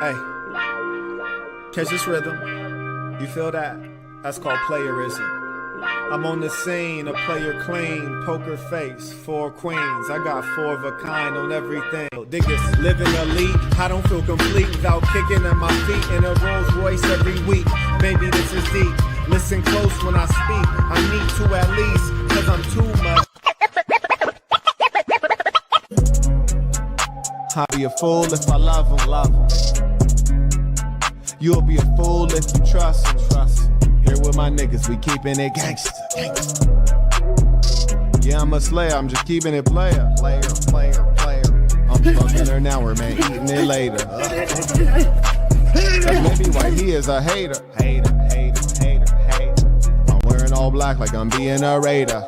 Hey, catch this rhythm. You feel that? That's called playerism. I'm on the scene, a player clean, poker face, 4 queens. I got 4 of a kind on everything. Dig this, living elite. I don't feel complete without kicking at my feet in a Rolls Royce every week. Maybe this is deep. Listen close when I speak. I need to at least, cause I'm too much. I'll be a fool if I love him. You'll be a fool if you trust him. Here with my niggas, we keeping it gangsta. Yeah, I'm a slayer, I'm just keeping it player. I'm fucking her now, we're man eating it later. That's maybe why he is a hater. I'm wearing all black like I'm being a raider.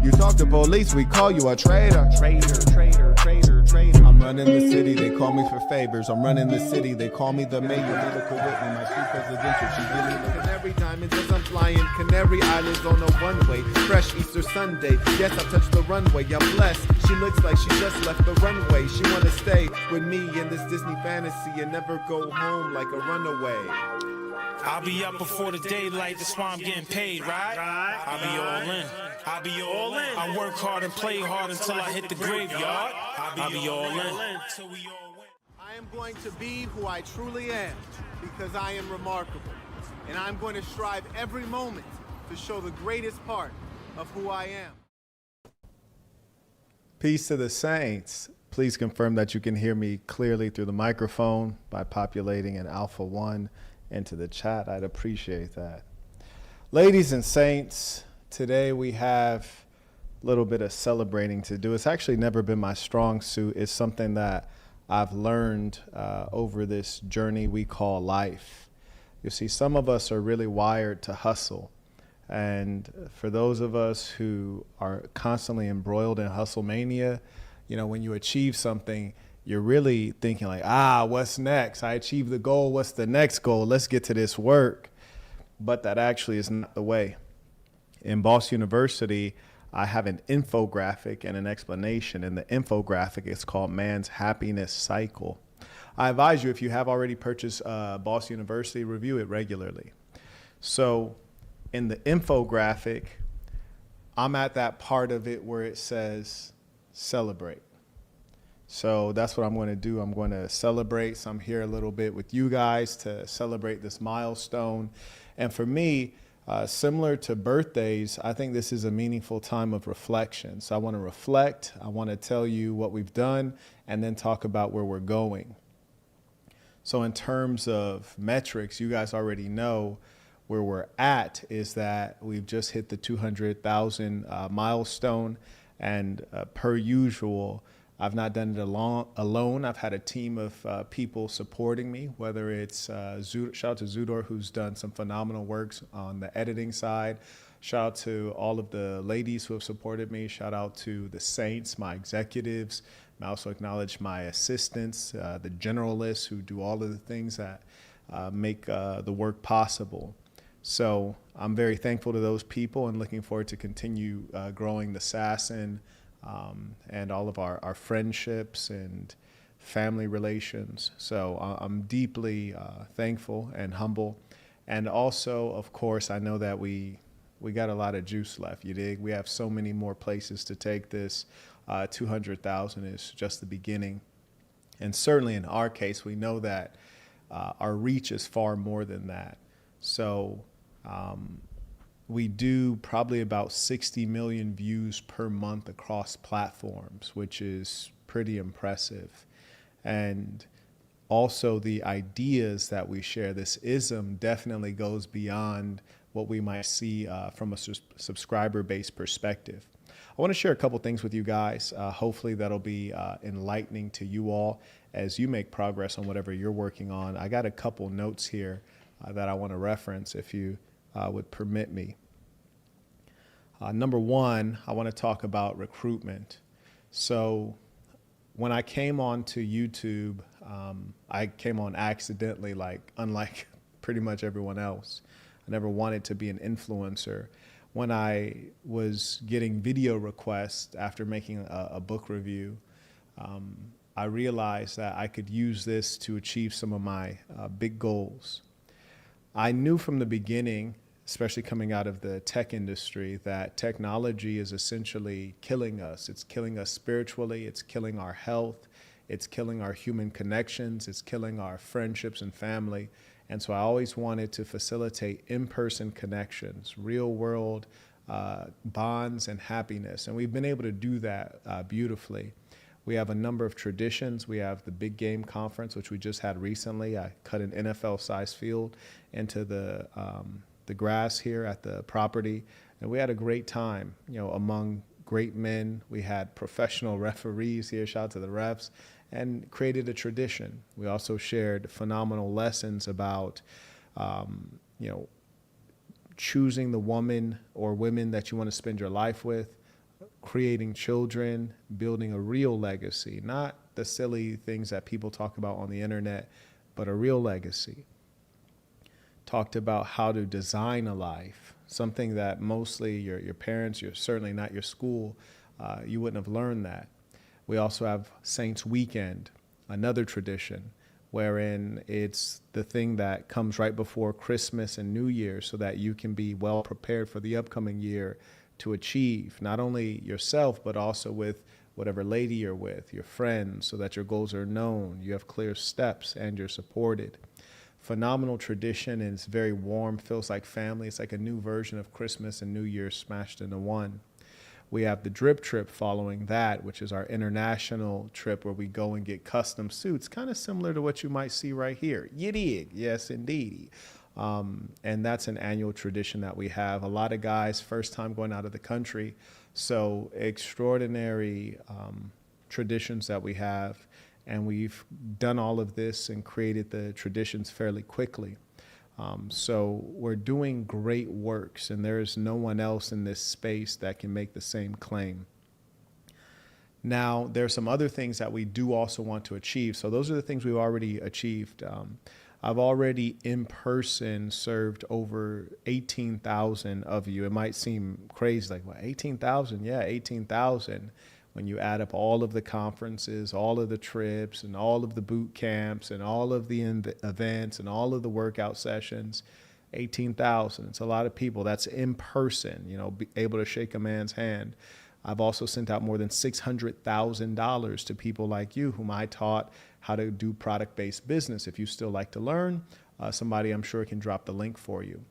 You talk to police, we call you a traitor. I'm running the city, they call me for favors. I'm running the city, they call me the mayor. Lyrical Whitney, my street presidential. She give me the canary diamonds as I'm flying Canary Islands on a one-way. Fresh Easter Sunday, yes, I touched the runway. I'm blessed, she looks like she just left the runway. She wanna stay with me in this Disney fantasy and never go home like a runaway. I'll be up before the daylight, that's why I'm getting paid, right? I'll be all in. I work hard and play hard until I hit the graveyard. I'll be all in. I am going to be who I truly am because I am remarkable. And I'm going to strive every moment to show the greatest part of who I am. Peace to the saints. Please confirm that you can hear me clearly through the microphone by populating an Alpha 1 into the chat. I'd appreciate that. Ladies and saints, today we have a little bit of celebrating to do. It's actually never been my strong suit. It's something that I've learned over this journey we call life. You see, some of us are really wired to hustle. And for those of us who are constantly embroiled in hustle mania, you know, when you achieve something, you're really thinking like, what's next? I achieved the goal. What's the next goal? Let's get to this work. But that actually is not the way. In Boss University, I have an infographic and an explanation. In the infographic, it's called Man's Happiness Cycle. I advise you, if you have already purchased Boss University, review it regularly. So in the infographic, I'm at that part of it where it says celebrate. So that's what I'm going to do. I'm going to celebrate. So I'm here a little bit with you guys to celebrate this milestone. And for me, similar to birthdays, I think this is a meaningful time of reflection. So I want to reflect. I want to tell you what we've done and then talk about where we're going. So in terms of metrics, you guys already know where we're at is that we've just hit the 200,000 milestone. And per usual, I've not done it alone. I've had a team of people supporting me, whether it's shout out to Zudor, who's done some phenomenal works on the editing side. Shout out to all of the ladies who have supported me. Shout out to the saints, my executives. I also acknowledge my assistants, the generalists who do all of the things that make the work possible. So I'm very thankful to those people and looking forward to continue growing the Assassin and all of our friendships and family relations. So I'm deeply thankful and humble. And also, of course, I know that we got a lot of juice left, you dig? We have so many more places to take this. 200,000 is just the beginning. And certainly in our case, we know that our reach is far more than that. So we do probably about 60 million views per month across platforms, which is pretty impressive. And also the ideas that we share, this ism definitely goes beyond what we might see from a subscriber-based perspective. I want to share a couple things with you guys. Hopefully that'll be enlightening to you all as you make progress on whatever you're working on. I got a couple notes here that I want to reference if you would permit me. Number one, I want to talk about recruitment. So when I came onto YouTube, I came on accidentally, unlike pretty much everyone else. I never wanted to be an influencer. When I was getting video requests after making a book review, I realized that I could use this to achieve some of my big goals. I knew from the beginning, especially coming out of the tech industry, that technology is essentially killing us. It's killing us spiritually, it's killing our health, it's killing our human connections, it's killing our friendships and family. And so I always wanted to facilitate in-person connections, real world bonds and happiness. And we've been able to do that beautifully. We have a number of traditions. We have the Big Game Conference, which we just had recently. I cut an NFL-sized field into the grass here at the property, and we had a great time, among great men. We had professional referees here, shout out to the refs, and created a tradition. We also shared phenomenal lessons about, choosing the woman or women that you want to spend your life with, creating children, building a real legacy, not the silly things that people talk about on the internet, but a real legacy. Talked about how to design a life, something that mostly your parents, you're certainly not your school, you wouldn't have learned that. We also have Saints Weekend, another tradition, wherein it's the thing that comes right before Christmas and New Year so that you can be well prepared for the upcoming year to achieve not only yourself, but also with whatever lady you're with, your friends, so that your goals are known, you have clear steps, and you're supported. Phenomenal tradition, and it's very warm, feels like family. It's like a new version of Christmas and New Year smashed into one. We have the Drip Trip following that, which is our international trip where we go and get custom suits, kind of similar to what you might see right here. You dig? Yes, indeed. And that's an annual tradition that we have. A lot of guys, first time going out of the country. So extraordinary traditions that we have. And we've done all of this and created the traditions fairly quickly. So we're doing great works, and there is no one else in this space that can make the same claim. Now, there are some other things that we do also want to achieve. So those are the things we've already achieved. I've already in person served over 18,000 of you. It might seem crazy, like, what, 18,000? Yeah, 18,000. When you add up all of the conferences, all of the trips, and all of the boot camps, and all of the events, and all of the workout sessions, 18,000. It's a lot of people. That's in person, be able to shake a man's hand. I've also sent out more than $600,000 to people like you whom I taught how to do product-based business. If you still like to learn, somebody I'm sure can drop the link for you.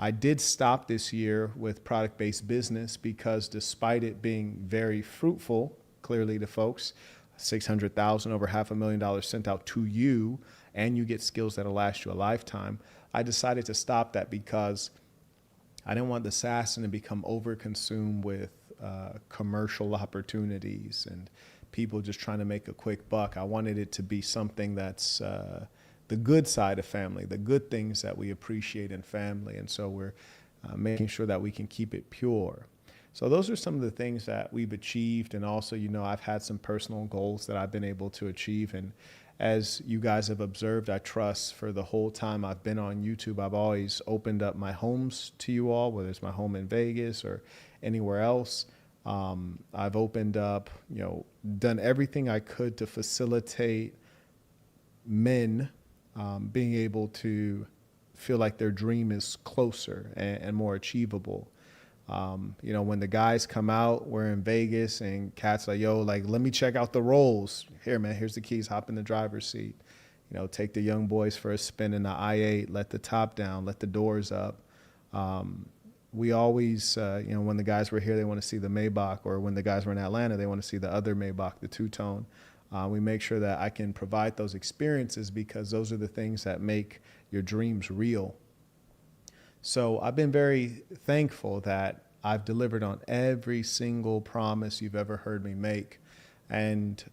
I did stop this year with product-based business because despite it being very fruitful, clearly to folks, 600,000, over $500,000 sent out to you, and you get skills that'll last you a lifetime. I decided to stop that because I didn't want the assassin to become overconsumed with commercial opportunities and people just trying to make a quick buck. I wanted it to be something that's the good side of family, the good things that we appreciate in family. And so we're making sure that we can keep it pure. So those are some of the things that we've achieved. And also, I've had some personal goals that I've been able to achieve. And as you guys have observed, I trust for the whole time I've been on YouTube, I've always opened up my homes to you all, whether it's my home in Vegas or anywhere else. I've opened up, done everything I could to facilitate men being able to feel like their dream is closer and more achievable. When the guys come out, we're in Vegas and cats like, let me check out the rolls. Here, man, here's the keys, hop in the driver's seat. Take the young boys for a spin in the i8, let the top down, let the doors up. We always, when the guys were here, they want to see the Maybach, or when the guys were in Atlanta, they want to see the other Maybach, the two-tone. We make sure that I can provide those experiences because those are the things that make your dreams real. So I've been very thankful that I've delivered on every single promise you've ever heard me make. And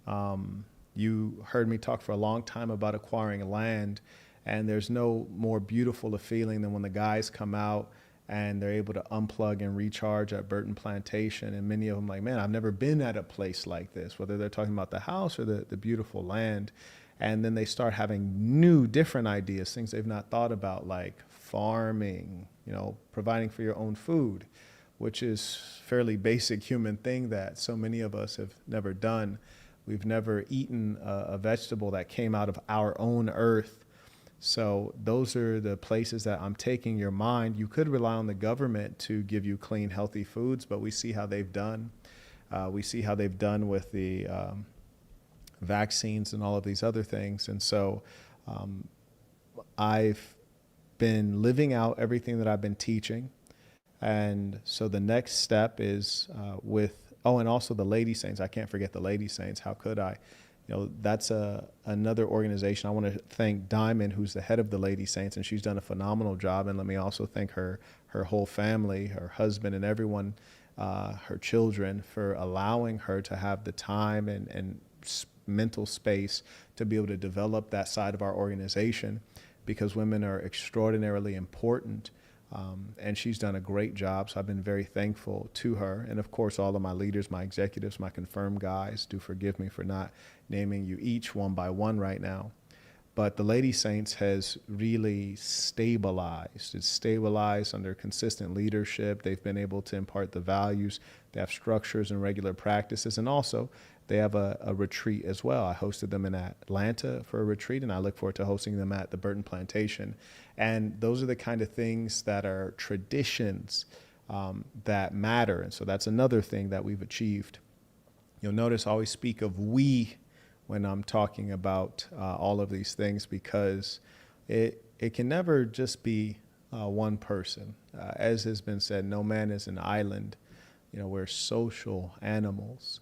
you heard me talk for a long time about acquiring land. And there's no more beautiful a feeling than when the guys come out and they're able to unplug and recharge at Burton Plantation. And many of them like, man, I've never been at a place like this, whether they're talking about the house or the beautiful land. And then they start having new, different ideas, things they've not thought about, like farming, providing for your own food, which is fairly basic human thing that so many of us have never done. We've never eaten a vegetable that came out of our own earth. So those are the places that I'm taking your mind. You could rely on the government to give you clean, healthy foods, but we see how they've done. We see how they've done with the vaccines and all of these other things. And so I've been living out everything that I've been teaching. And so the next step is and also the Lady Saints. I can't forget the Lady Saints. How could I? That's another organization. I want to thank Diamond, who's the head of the Lady Saints, and she's done a phenomenal job. And let me also thank her whole family, her husband, and everyone, her children, for allowing her to have the time and mental space to be able to develop that side of our organization, because women are extraordinarily important. And she's done a great job. So I've been very thankful to her. And of course, all of my leaders, my executives, my confirmed guys, do forgive me for not naming you each one by one right now. But the Lady Saints has really stabilized. It's stabilized under consistent leadership. They've been able to impart the values. They have structures and regular practices. And also, they have a retreat as well. I hosted them in Atlanta for a retreat, and I look forward to hosting them at the Burton Plantation. And those are the kind of things that are traditions that matter. And so that's another thing that we've achieved. You'll notice I always speak of we when I'm talking about all of these things, because it can never just be one person. As has been said, no man is an island. We're social animals.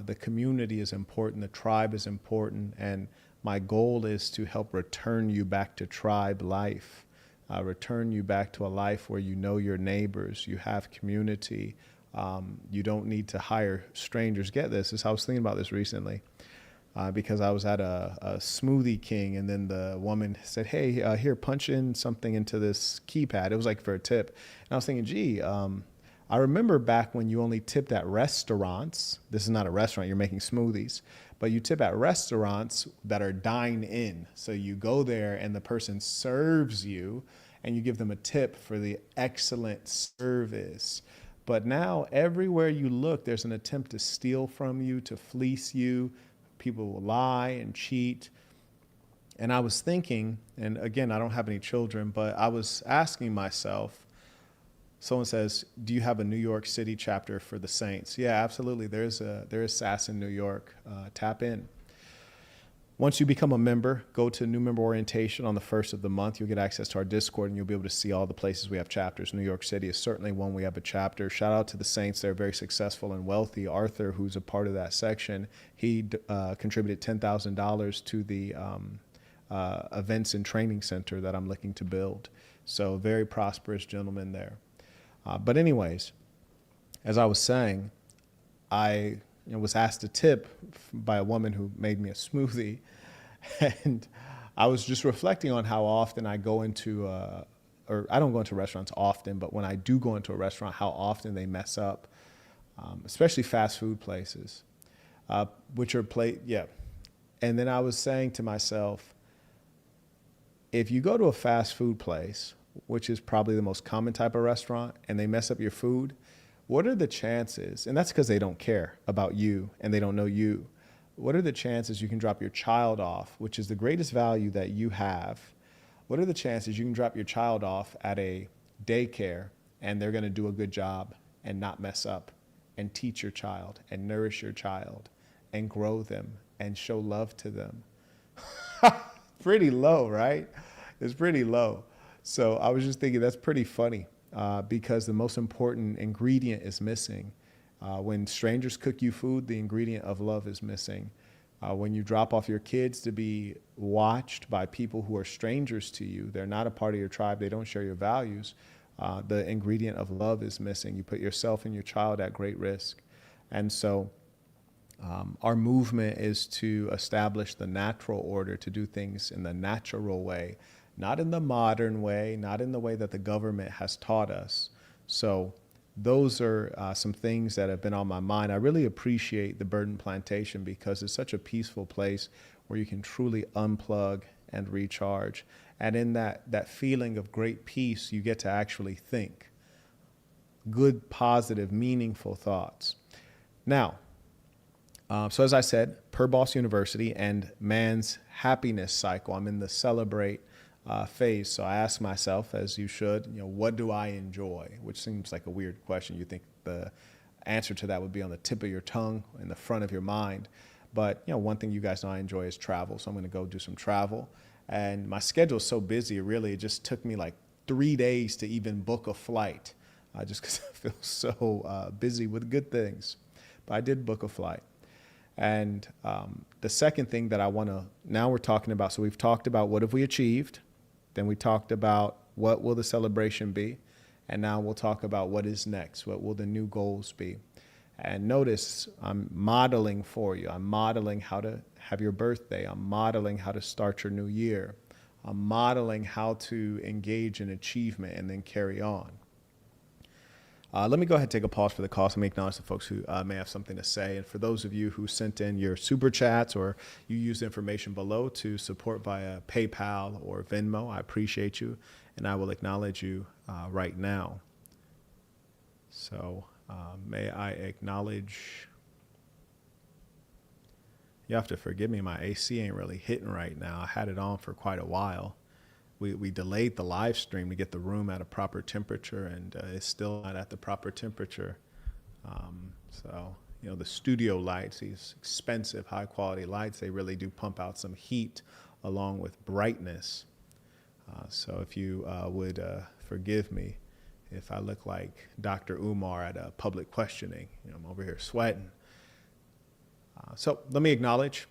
The community is important. The tribe is important. And my goal is to help return you back to tribe life, return you back to a life where you know your neighbors, you have community. You don't need to hire strangers. Get this. I was thinking about this recently because I was at a Smoothie King, and then the woman said, hey, here, punch in something into this keypad. It was like for a tip. And I was thinking, gee, I remember back when you only tipped at restaurants. This is not a restaurant, you're making smoothies, but you tip at restaurants that are dine in. So you go there and the person serves you and you give them a tip for the excellent service. But now everywhere you look, there's an attempt to steal from you, to fleece you. People will lie and cheat. And I was thinking, and again, I don't have any children, but I was asking myself, someone says, do you have a New York City chapter for the Saints? Yeah, absolutely. There is SAS in New York. Tap in. Once you become a member, go to new member orientation on the 1st of the month. You'll get access to our Discord, and you'll be able to see all the places we have chapters. New York City is certainly one we have a chapter. Shout out to the Saints. They're very successful and wealthy. Arthur, who's a part of that section, he contributed $10,000 to the events and training center that I'm looking to build. So very prosperous gentleman there. But anyways, as I was saying, I was asked a tip by a woman who made me a smoothie. And I was just reflecting on how often I go into, or I don't go into restaurants often, but when I do go into a restaurant, how often they mess up, especially fast food places, which are And then I was saying to myself, if you go to a fast food place, which is probably the most common type of restaurant, and they mess up your food, what are the chances, and that's because they don't care about you and they don't know you, what are the chances you can drop your child off, which is the greatest value that you have? What are the chances you can drop your child off at a daycare and they're going to do a good job and not mess up, and teach your child and nourish your child and grow them and show love to them? Pretty low, right? It's pretty low. So I was just thinking that's pretty funny because the most important ingredient is missing. When strangers cook you food, the ingredient of love is missing. When you drop off your kids to be watched by people who are strangers to you, they're not a part of your tribe, they don't share your values, the ingredient of love is missing. You put yourself and your child at great risk. And so our movement is to establish the natural order, to do things in the natural way, not in the modern way, not in the way that the government has taught us. So those are some things that have been on my mind. I really appreciate the Burton Plantation because it's such a peaceful place where you can truly unplug and recharge. And in that feeling of great peace, you get to actually think good, positive, meaningful thoughts. Now, So as I said, per Boss University and man's happiness cycle, I'm in the celebrate phase. So I ask myself, as you should, what do I enjoy? Which seems like a weird question. You think the answer to that would be on the tip of your tongue, in the front of your mind. But one thing you guys know I enjoy is travel. So I'm going to go do some travel. And my schedule is so busy, it just took me like 3 days to even book a flight, just because I feel so busy with good things. But I did book a flight. And the second thing that I want to, now we're talking about, so we've talked about what have we achieved, then we talked about what will the celebration be, and now we'll talk about what is next, what will the new goals be. And notice I'm modeling for you. I'm modeling how to have your birthday. I'm modeling how to start your new year. I'm modeling how to engage in achievement and then carry on. Let me go ahead and take a pause for the call. So let me acknowledge the folks who may have something to say. And for those of you who sent in your super chats or you use the information below to support via PayPal or Venmo, I appreciate you. And I will acknowledge you right now. So may I acknowledge, you have to forgive me, my AC ain't really hitting right now. I had it on for quite a while. We delayed the live stream to get the room at a proper temperature, and it's still not at the proper temperature. So, the studio lights, these expensive, high-quality lights, they really do pump out some heat along with brightness. So if you would forgive me if I look like Dr. Umar at a public questioning. I'm over here sweating. So let me acknowledge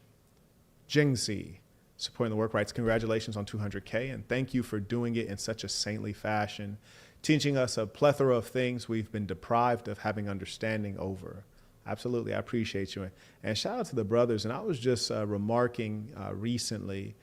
Jingzi, supporting the work rights. Congratulations on 200K, and thank you for doing it in such a saintly fashion, teaching us a plethora of things we've been deprived of having understanding over. Absolutely, I appreciate you. And shout out to the brothers. And I was just remarking recently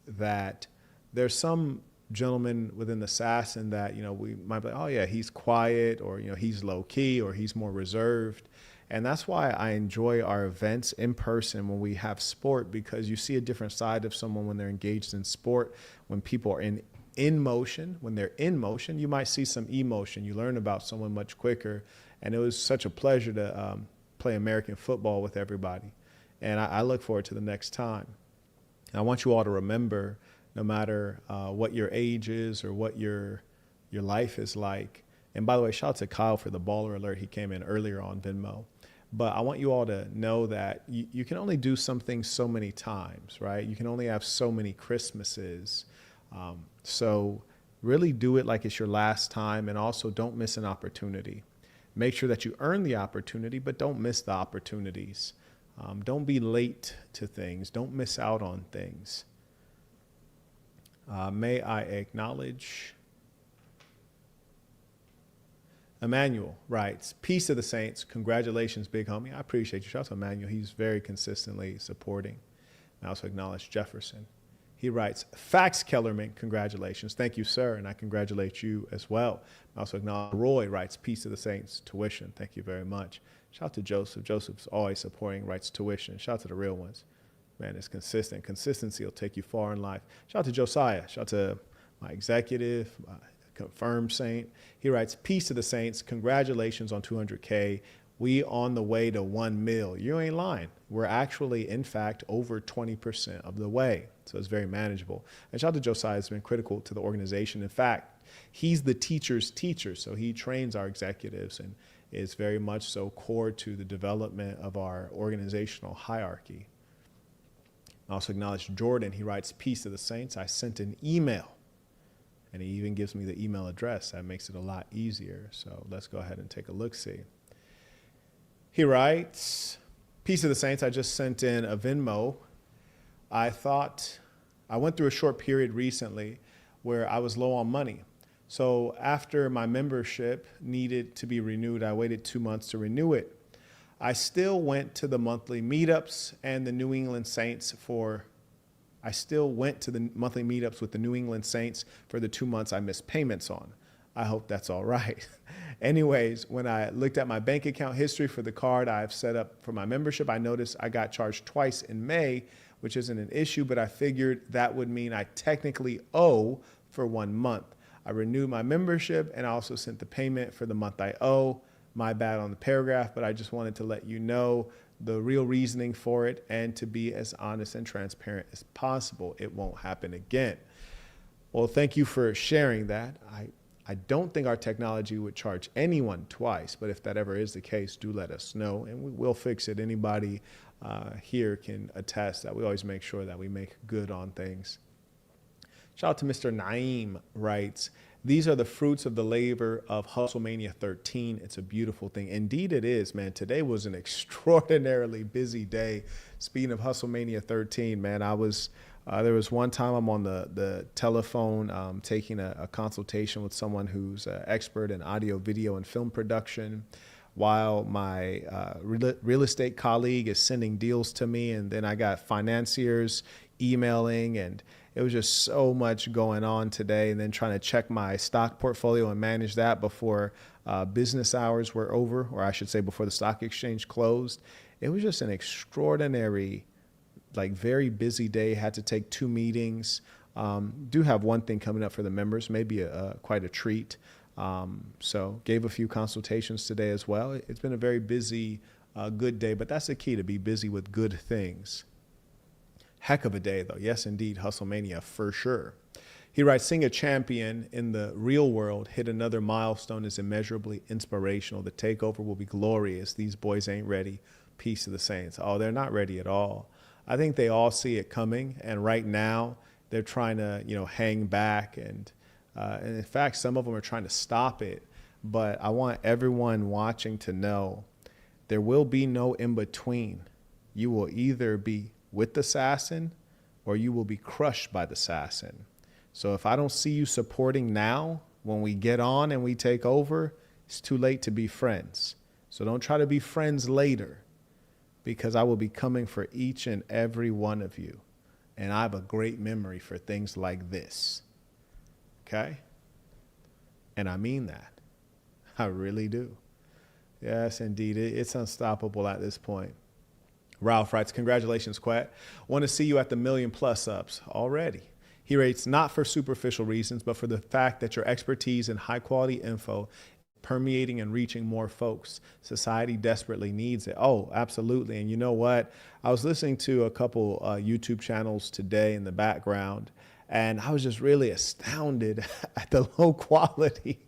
that there's some gentleman within the Assassin that, we might be like, oh yeah, he's quiet, or, he's low key, or he's more reserved. And that's why I enjoy our events in person when we have sport, because you see a different side of someone when they're engaged in sport. When people are in motion, when they're in motion, you might see some emotion. You learn about someone much quicker. And it was such a pleasure to play American football with everybody. And I look forward to the next time. And I want you all to remember, no matter what your age is or what your life is like. And by the way, shout out to Kyle for the baller alert. He came in earlier on Venmo. But I want you all to know that you can only do something so many times, right? You can only have so many Christmases. So really do it like it's your last time, and also don't miss an opportunity. Make sure that you earn the opportunity, but don't miss the opportunities. Don't be late to things. Don't miss out on things. May I acknowledge Emmanuel writes, peace to the saints. Congratulations, big homie. I appreciate you. Shout out to Emmanuel. He's very consistently supporting. I also acknowledge Jefferson. He writes, Fax Kellerman, congratulations. Thank you, sir, and I congratulate you as well. I also acknowledge Roy writes, peace to the saints, tuition. Thank you very much. Shout out to Joseph. Joseph's always supporting, writes tuition. Shout out to the real ones. Man, it's consistent. Consistency will take you far in life. Shout out to Josiah. Shout out to my executive, my confirmed saint. He writes, peace to the saints. Congratulations on 200K. We on the way to 1 mil. You ain't lying. We're actually, in fact, over 20% of the way. So it's very manageable. And shout out to Josiah, has been critical to the organization. In fact, he's the teacher's teacher. So he trains our executives and is very much so core to the development of our organizational hierarchy. I also acknowledge Jordan. He writes, peace to the saints. I sent an email. And he even gives me the email address. That makes it a lot easier. So let's go ahead and take a look-see. He writes, peace to the saints. I just sent in a Venmo. I went through a short period recently where I was low on money. So after my membership needed to be renewed, I waited 2 months to renew it. I still went to the monthly meetups and the New England Saints I still went to the monthly meetups with the New England Saints for the 2 months I missed payments on. I hope that's all right. Anyways, when I looked at my bank account history for the card I've set up for my membership, I noticed I got charged twice in May, which isn't an issue, but I figured that would mean I technically owe for 1 month. I renewed my membership and I also sent the payment for the month I owe. My bad on the paragraph, but I just wanted to let you know the real reasoning for it and to be as honest and transparent as possible. It won't happen again. Well, thank you for sharing that. I don't think our technology would charge anyone twice, but if that ever is the case, do let us know and we will fix it. Anybody here can attest that we always make sure that we make good on things. Shout out to Mr. Naeem writes, these are the fruits of the labor of Hustlemania 13. It's a beautiful thing. Indeed it is, man. Today was an extraordinarily busy day. Speaking of Hustlemania 13, man, there was one time I'm on the telephone taking a consultation with someone who's an expert in audio, video, and film production, while my real estate colleague is sending deals to me. And then I got financiers emailing, and it was just so much going on today. And then trying to check my stock portfolio and manage that before business hours were over, or I should say before the stock exchange closed. It was just an extraordinary, very busy day. Had to take 2 meetings. Do have one thing coming up for the members, maybe quite a treat. So gave a few consultations today as well. It's been a very busy, good day, but that's the key, to be busy with good things. Heck of a day though. Yes, indeed. Hustlemania for sure. He writes, seeing a champion in the real world hit another milestone is immeasurably inspirational. The takeover will be glorious. These boys ain't ready. Peace to the Saints. Oh, they're not ready at all. I think they all see it coming, and right now they're trying to, hang back, and in fact, some of them are trying to stop it. But I want everyone watching to know there will be no in between. You will either be with the assassin or you will be crushed by the assassin. So if I don't see you supporting now, when we get on and we take over, it's too late to be friends. So don't try to be friends later, because I will be coming for each and every one of you. And I have a great memory for things like this. Okay? And I mean that. I really do. Yes, indeed. It's unstoppable at this point. Ralph writes, congratulations, Quet. Want to see you at the 1 million+ subs already. He rates, not for superficial reasons, but for the fact that your expertise and high quality info permeating and reaching more folks. Society desperately needs it. Oh, absolutely. And you know what? I was listening to a couple YouTube channels today in the background, and I was just really astounded at the low quality.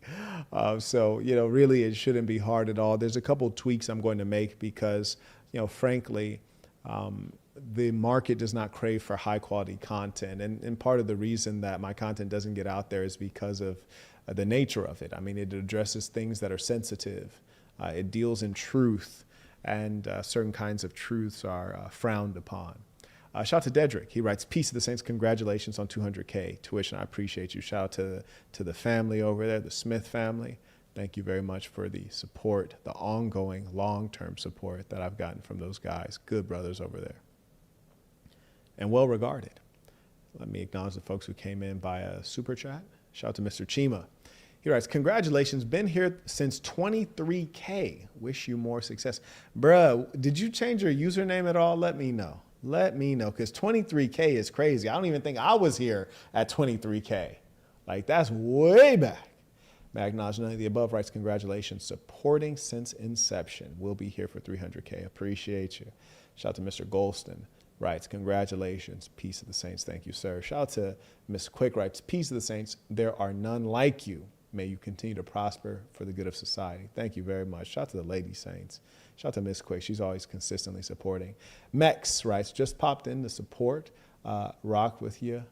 So, really it shouldn't be hard at all. There's a couple tweaks I'm going to make because, frankly, the market does not crave for high quality content. And part of the reason that my content doesn't get out there is because of the nature of it. I mean, it addresses things that are sensitive. It deals in truth, and certain kinds of truths are frowned upon. Shout out to Dedrick. He writes, peace to the Saints. Congratulations on 200K tuition. I appreciate you. Shout out to the family over there, the Smith family. Thank you very much for the support, the ongoing long-term support that I've gotten from those guys. Good brothers over there. And well regarded. Let me acknowledge the folks who came in via super chat. Shout out to Mr. Chima. He writes, congratulations, been here since 23K. Wish you more success. Bruh, did you change your username at all? Let me know. Let me know, because 23K is crazy. I don't even think I was here at 23K. That's way back. May I acknowledge none of the above writes, congratulations, supporting since inception. We'll be here for 300K. Appreciate you. Shout out to Mr. Golston. Writes, congratulations, peace of the Saints. Thank you, sir. Shout out to Miss Quick. Writes, peace of the Saints. There are none like you. May you continue to prosper for the good of society. Thank you very much. Shout out to the Lady Saints. Shout out to Miss Quick. She's always consistently supporting. Mex writes, just popped in to support. Rock with a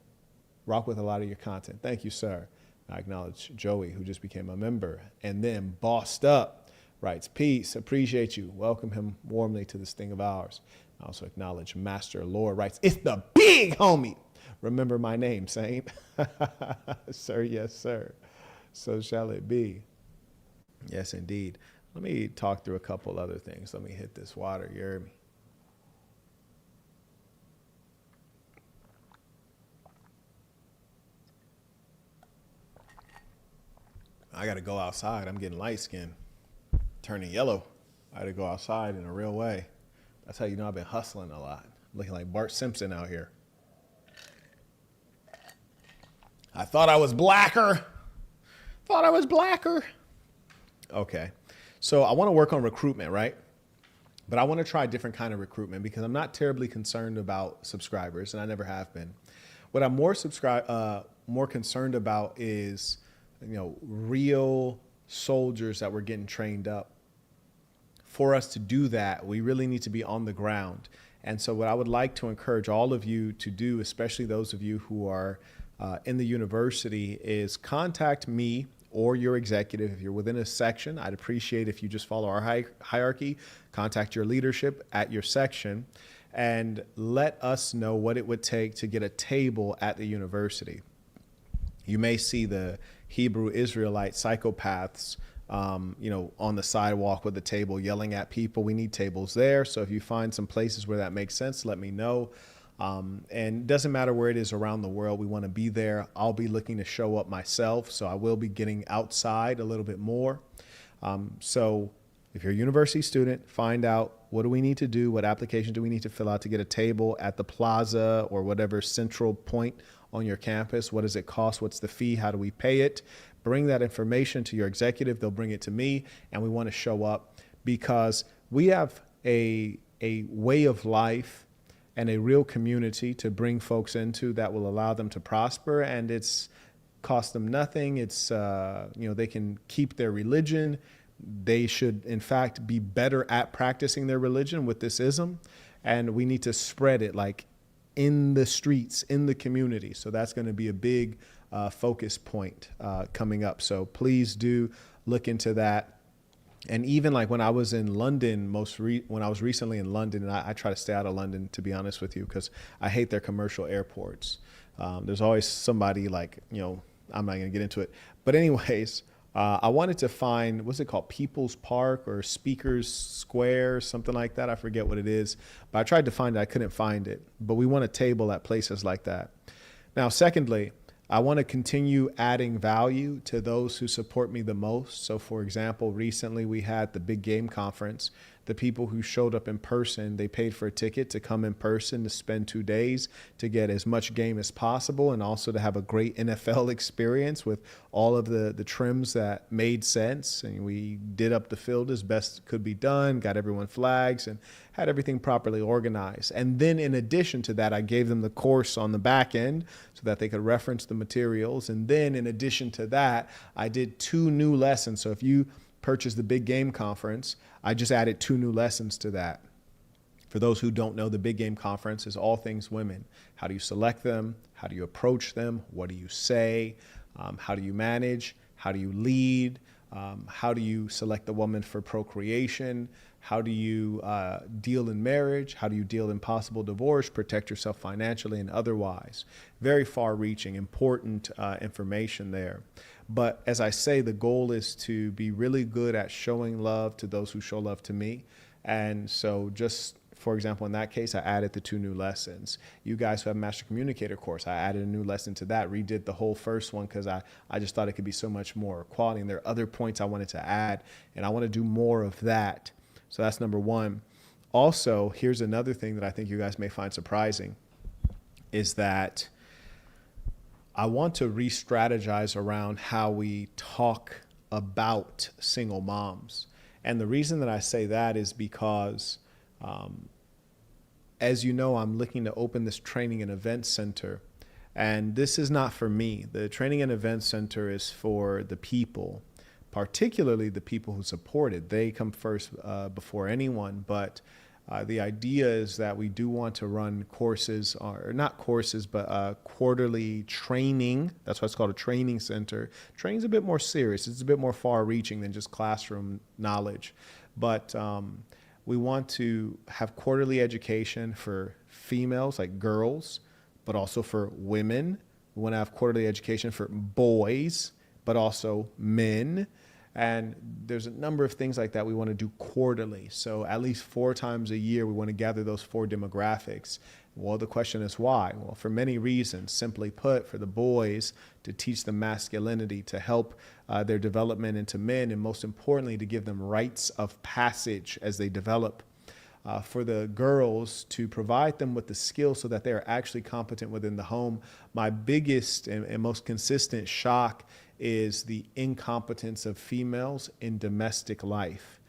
lot of your content. Thank you, sir. I acknowledge Joey, who just became a member. And then Bossed Up writes, peace, appreciate you. Welcome him warmly to this thing of ours. I also acknowledge Master Lore writes, it's the big homie. Remember my name, Saint. Sir, yes, sir. So shall it be. Yes, indeed. Let me talk through a couple other things. Let me hit this water. You hear me? I got to go outside. I'm getting light skinned, turning yellow. I had to go outside in a real way. That's how you know I've been hustling a lot. Looking like Bart Simpson out here. I thought I was blacker. Okay. So I want to work on recruitment, right? But I want to try a different kind of recruitment because I'm not terribly concerned about subscribers, and I never have been. What I'm more concerned about is, real soldiers that we're getting trained up. For us to do that, we really need to be on the ground. And so what I would like to encourage all of you to do, especially those of you who are in the university, is contact me or your executive. If you're within a section, I'd appreciate if you just follow our hierarchy, contact your leadership at your section, and let us know what it would take to get a table at the university. You may see the Hebrew Israelite psychopaths on the sidewalk with a table yelling at people. We need tables there. So if you find some places where that makes sense, let me know. And it doesn't matter where it is around the world. We want to be there. I'll be looking to show up myself. So I will be getting outside a little bit more. So if you're a university student, find out what do we need to do? What application do we need to fill out to get a table at the plaza or whatever central point on your campus? What does it cost? What's the fee? How do we pay it? Bring that information to your executive. They'll bring it to me, and we want to show up because we have a way of life and a real community to bring folks into that will allow them to prosper, and it's cost them nothing. It's they can keep their religion. They should, in fact, be better at practicing their religion with this ism, and we need to spread it like in the streets, in the community. So that's going to be a big focus point coming up. So please do look into that. And even like when I was in London, when I was recently in London, and I try to stay out of London, to be honest with you, because I hate their commercial airports. There's always somebody like, I'm not going to get into it. But anyways, I wanted to find, what's it called? People's Park or Speakers Square, something like that. I forget what it is. But I tried to find it. I couldn't find it. But we want a table at places like that. Now, secondly, I want to continue adding value to those who support me the most. So, for example, recently we had the Big Game Conference. The people who showed up in person, they paid for a ticket to come in person to spend 2 days to get as much game as possible and also to have a great NFL experience with all of the trims that made sense. And we did up the field as best could be done, got everyone flags, and had everything properly organized. And then in addition to that, I gave them the course on the back end so that they could reference the materials. And then in addition to that, I did 2 new lessons. So if you purchase the Big Game Conference, I just added 2 new lessons to that. For those who don't know, the Big Game Conference is all things women. How do you select them? How do you approach them? What do you say? How do you manage? How do you lead? How do you select the woman for procreation? How do you deal in marriage? How do you deal in possible divorce, protect yourself financially and otherwise? Very far-reaching, important information there. But as I say, the goal is to be really good at showing love to those who show love to me. And so just, for example, in that case, I added the 2 new lessons. You guys who have a Master Communicator course, I added a new lesson to that, redid the whole first one because I just thought it could be so much more quality. And there are other points I wanted to add, and I want to do more of that. So that's number 1. Also, here's another thing that I think you guys may find surprising is that I want to re-strategize around how we talk about single moms. And the reason that I say that is because, as you know, I'm looking to open this training and event center. And this is not for me. The training and event center is for the people, particularly the people who support it. They come first before anyone. But the idea is that we do want to run courses, or not courses, but quarterly training. That's why it's called a training center. Training's a bit more serious. It's a bit more far-reaching than just classroom knowledge. But we want to have quarterly education for females, like girls, but also for women. We want to have quarterly education for boys, but also men. And there's a number of things like that we want to do quarterly. So at least 4 times a year, we want to gather those 4 demographics. Well, the question is why? Well, for many reasons. Simply put, for the boys, to teach them masculinity, to help their development into men, and most importantly, to give them rites of passage as they develop. For the girls, to provide them with the skills so that they are actually competent within the home. My biggest and most consistent shock is the incompetence of females in domestic life.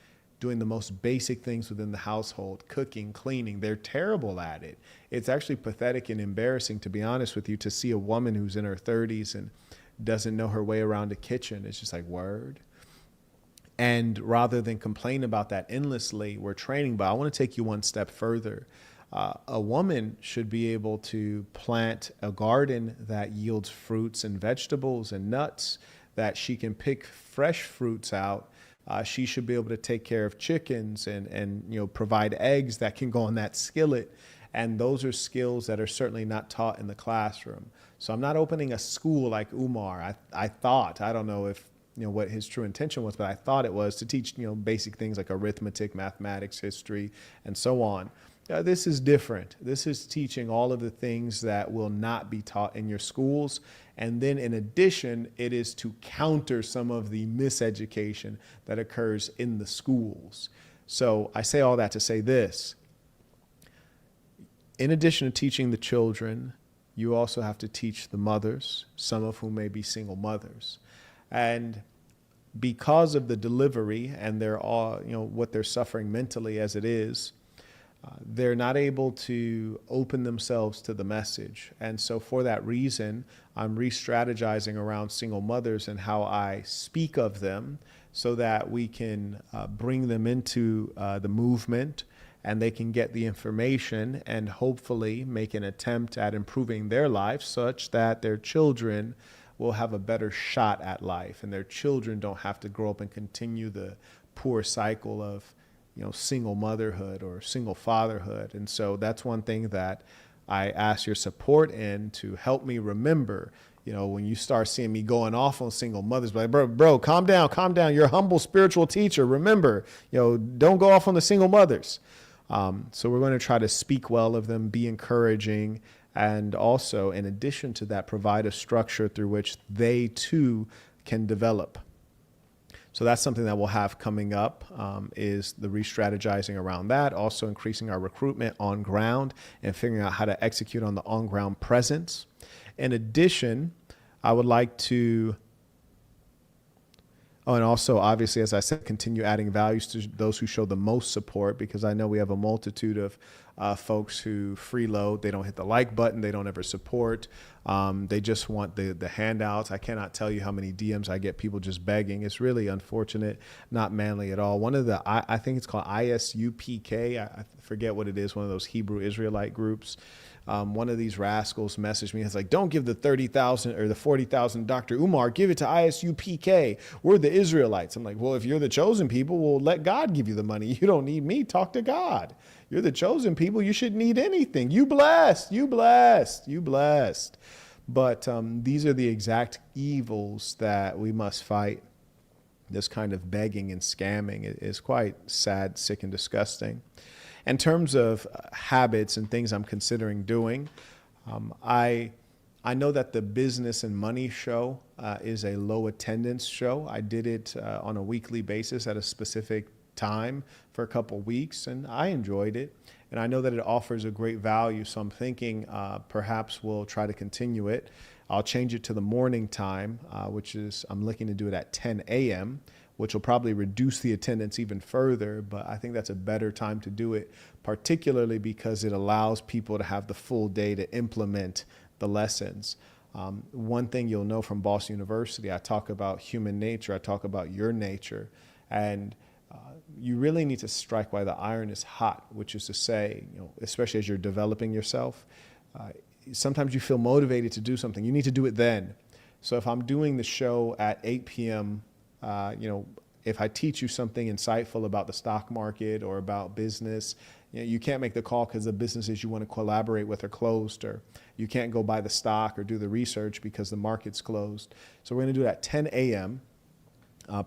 doing the most basic things within the household, cooking, cleaning. They're terrible at it. It's actually pathetic and embarrassing, to be honest with you, to see a woman who's in her 30s and doesn't know her way around a kitchen. It's just like, word. And rather than complain about that endlessly, we're training. But I want to take you one step further. A woman should be able to plant a garden that yields fruits and vegetables and nuts, that she can pick fresh fruits out. She should be able to take care of chickens and provide eggs that can go on that skillet. And those are skills that are certainly not taught in the classroom. So I'm not opening a school like Umar. I thought, I don't know if what his true intention was, but I thought it was to teach basic things like arithmetic, mathematics, history, and so on. This is different. This is teaching all of the things that will not be taught in your schools. And then in addition, it is to counter some of the miseducation that occurs in the schools. So I say all that to say this. In addition to teaching the children, you also have to teach the mothers, some of whom may be single mothers. And because of the delivery and they're all, what they're suffering mentally as it is, they're not able to open themselves to the message. And so for that reason, I'm re-strategizing around single mothers and how I speak of them so that we can bring them into the movement and they can get the information and hopefully make an attempt at improving their life such that their children will have a better shot at life and their children don't have to grow up and continue the poor cycle of single motherhood or single fatherhood. And so that's one thing that I ask your support in to help me remember, when you start seeing me going off on single mothers, like, bro, calm down. You're a humble spiritual teacher. Remember, don't go off on the single mothers. So we're going to try to speak well of them, be encouraging, and also, in addition to that, provide a structure through which they too can develop. So that's something that we'll have coming up, is the re-strategizing around that, also increasing our recruitment on ground and figuring out how to execute on the on-ground presence. In addition, I would like to, and also, obviously, as I said, continue adding values to those who show the most support, because I know we have a multitude of folks who freeload. They don't hit the like button. They don't ever support. They just want the handouts. I cannot tell you how many DMs I get, people just begging. It's really unfortunate, not manly at all. One of the, I think it's called ISUPK. I forget what it is, one of those Hebrew Israelite groups. One of these rascals messaged me. It's like, don't give the 30,000 or the 40,000 Dr. Umar, give it to ISUPK. We're the Israelites. I'm like, well, if you're the chosen people, well, let God give you the money. You don't need me. Talk to God. You're the chosen people. You shouldn't need anything. You blessed. But these are the exact evils that we must fight. This kind of begging and scamming is quite sad, sick, and disgusting. In terms of habits and things I'm considering doing, I know that the Business and Money show is a low attendance show. I did it on a weekly basis at a specific time for a couple weeks, and I enjoyed it. And I know that it offers a great value, so I'm thinking perhaps we'll try to continue it. I'll change it to the morning time, which is, I'm looking to do it at 10 a.m., which will probably reduce the attendance even further, but I think that's a better time to do it, particularly because it allows people to have the full day to implement the lessons. One thing you'll know from Boston University, I talk about human nature, I talk about your nature, and you really need to strike while the iron is hot, which is to say, especially as you're developing yourself, sometimes you feel motivated to do something. You need to do it then. So if I'm doing the show at 8 p.m., if I teach you something insightful about the stock market or about business, you can't make the call because the businesses you want to collaborate with are closed, or you can't go buy the stock or do the research because the market's closed. So we're going to do it at 10 a.m.,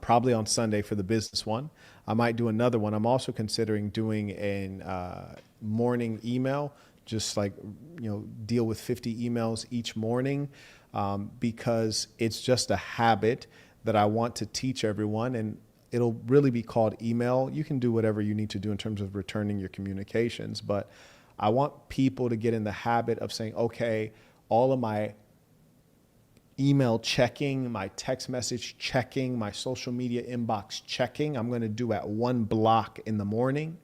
probably on Sunday for the business one. I might do another one. I'm also considering doing a morning email, just like, deal with 50 emails each morning, because it's just a habit that I want to teach everyone, and it'll really be called email. You can do whatever you need to do in terms of returning your communications, but I want people to get in the habit of saying, okay, all of my email checking, my text message checking, my social media inbox checking, I'm going to do at 1 block in the morning.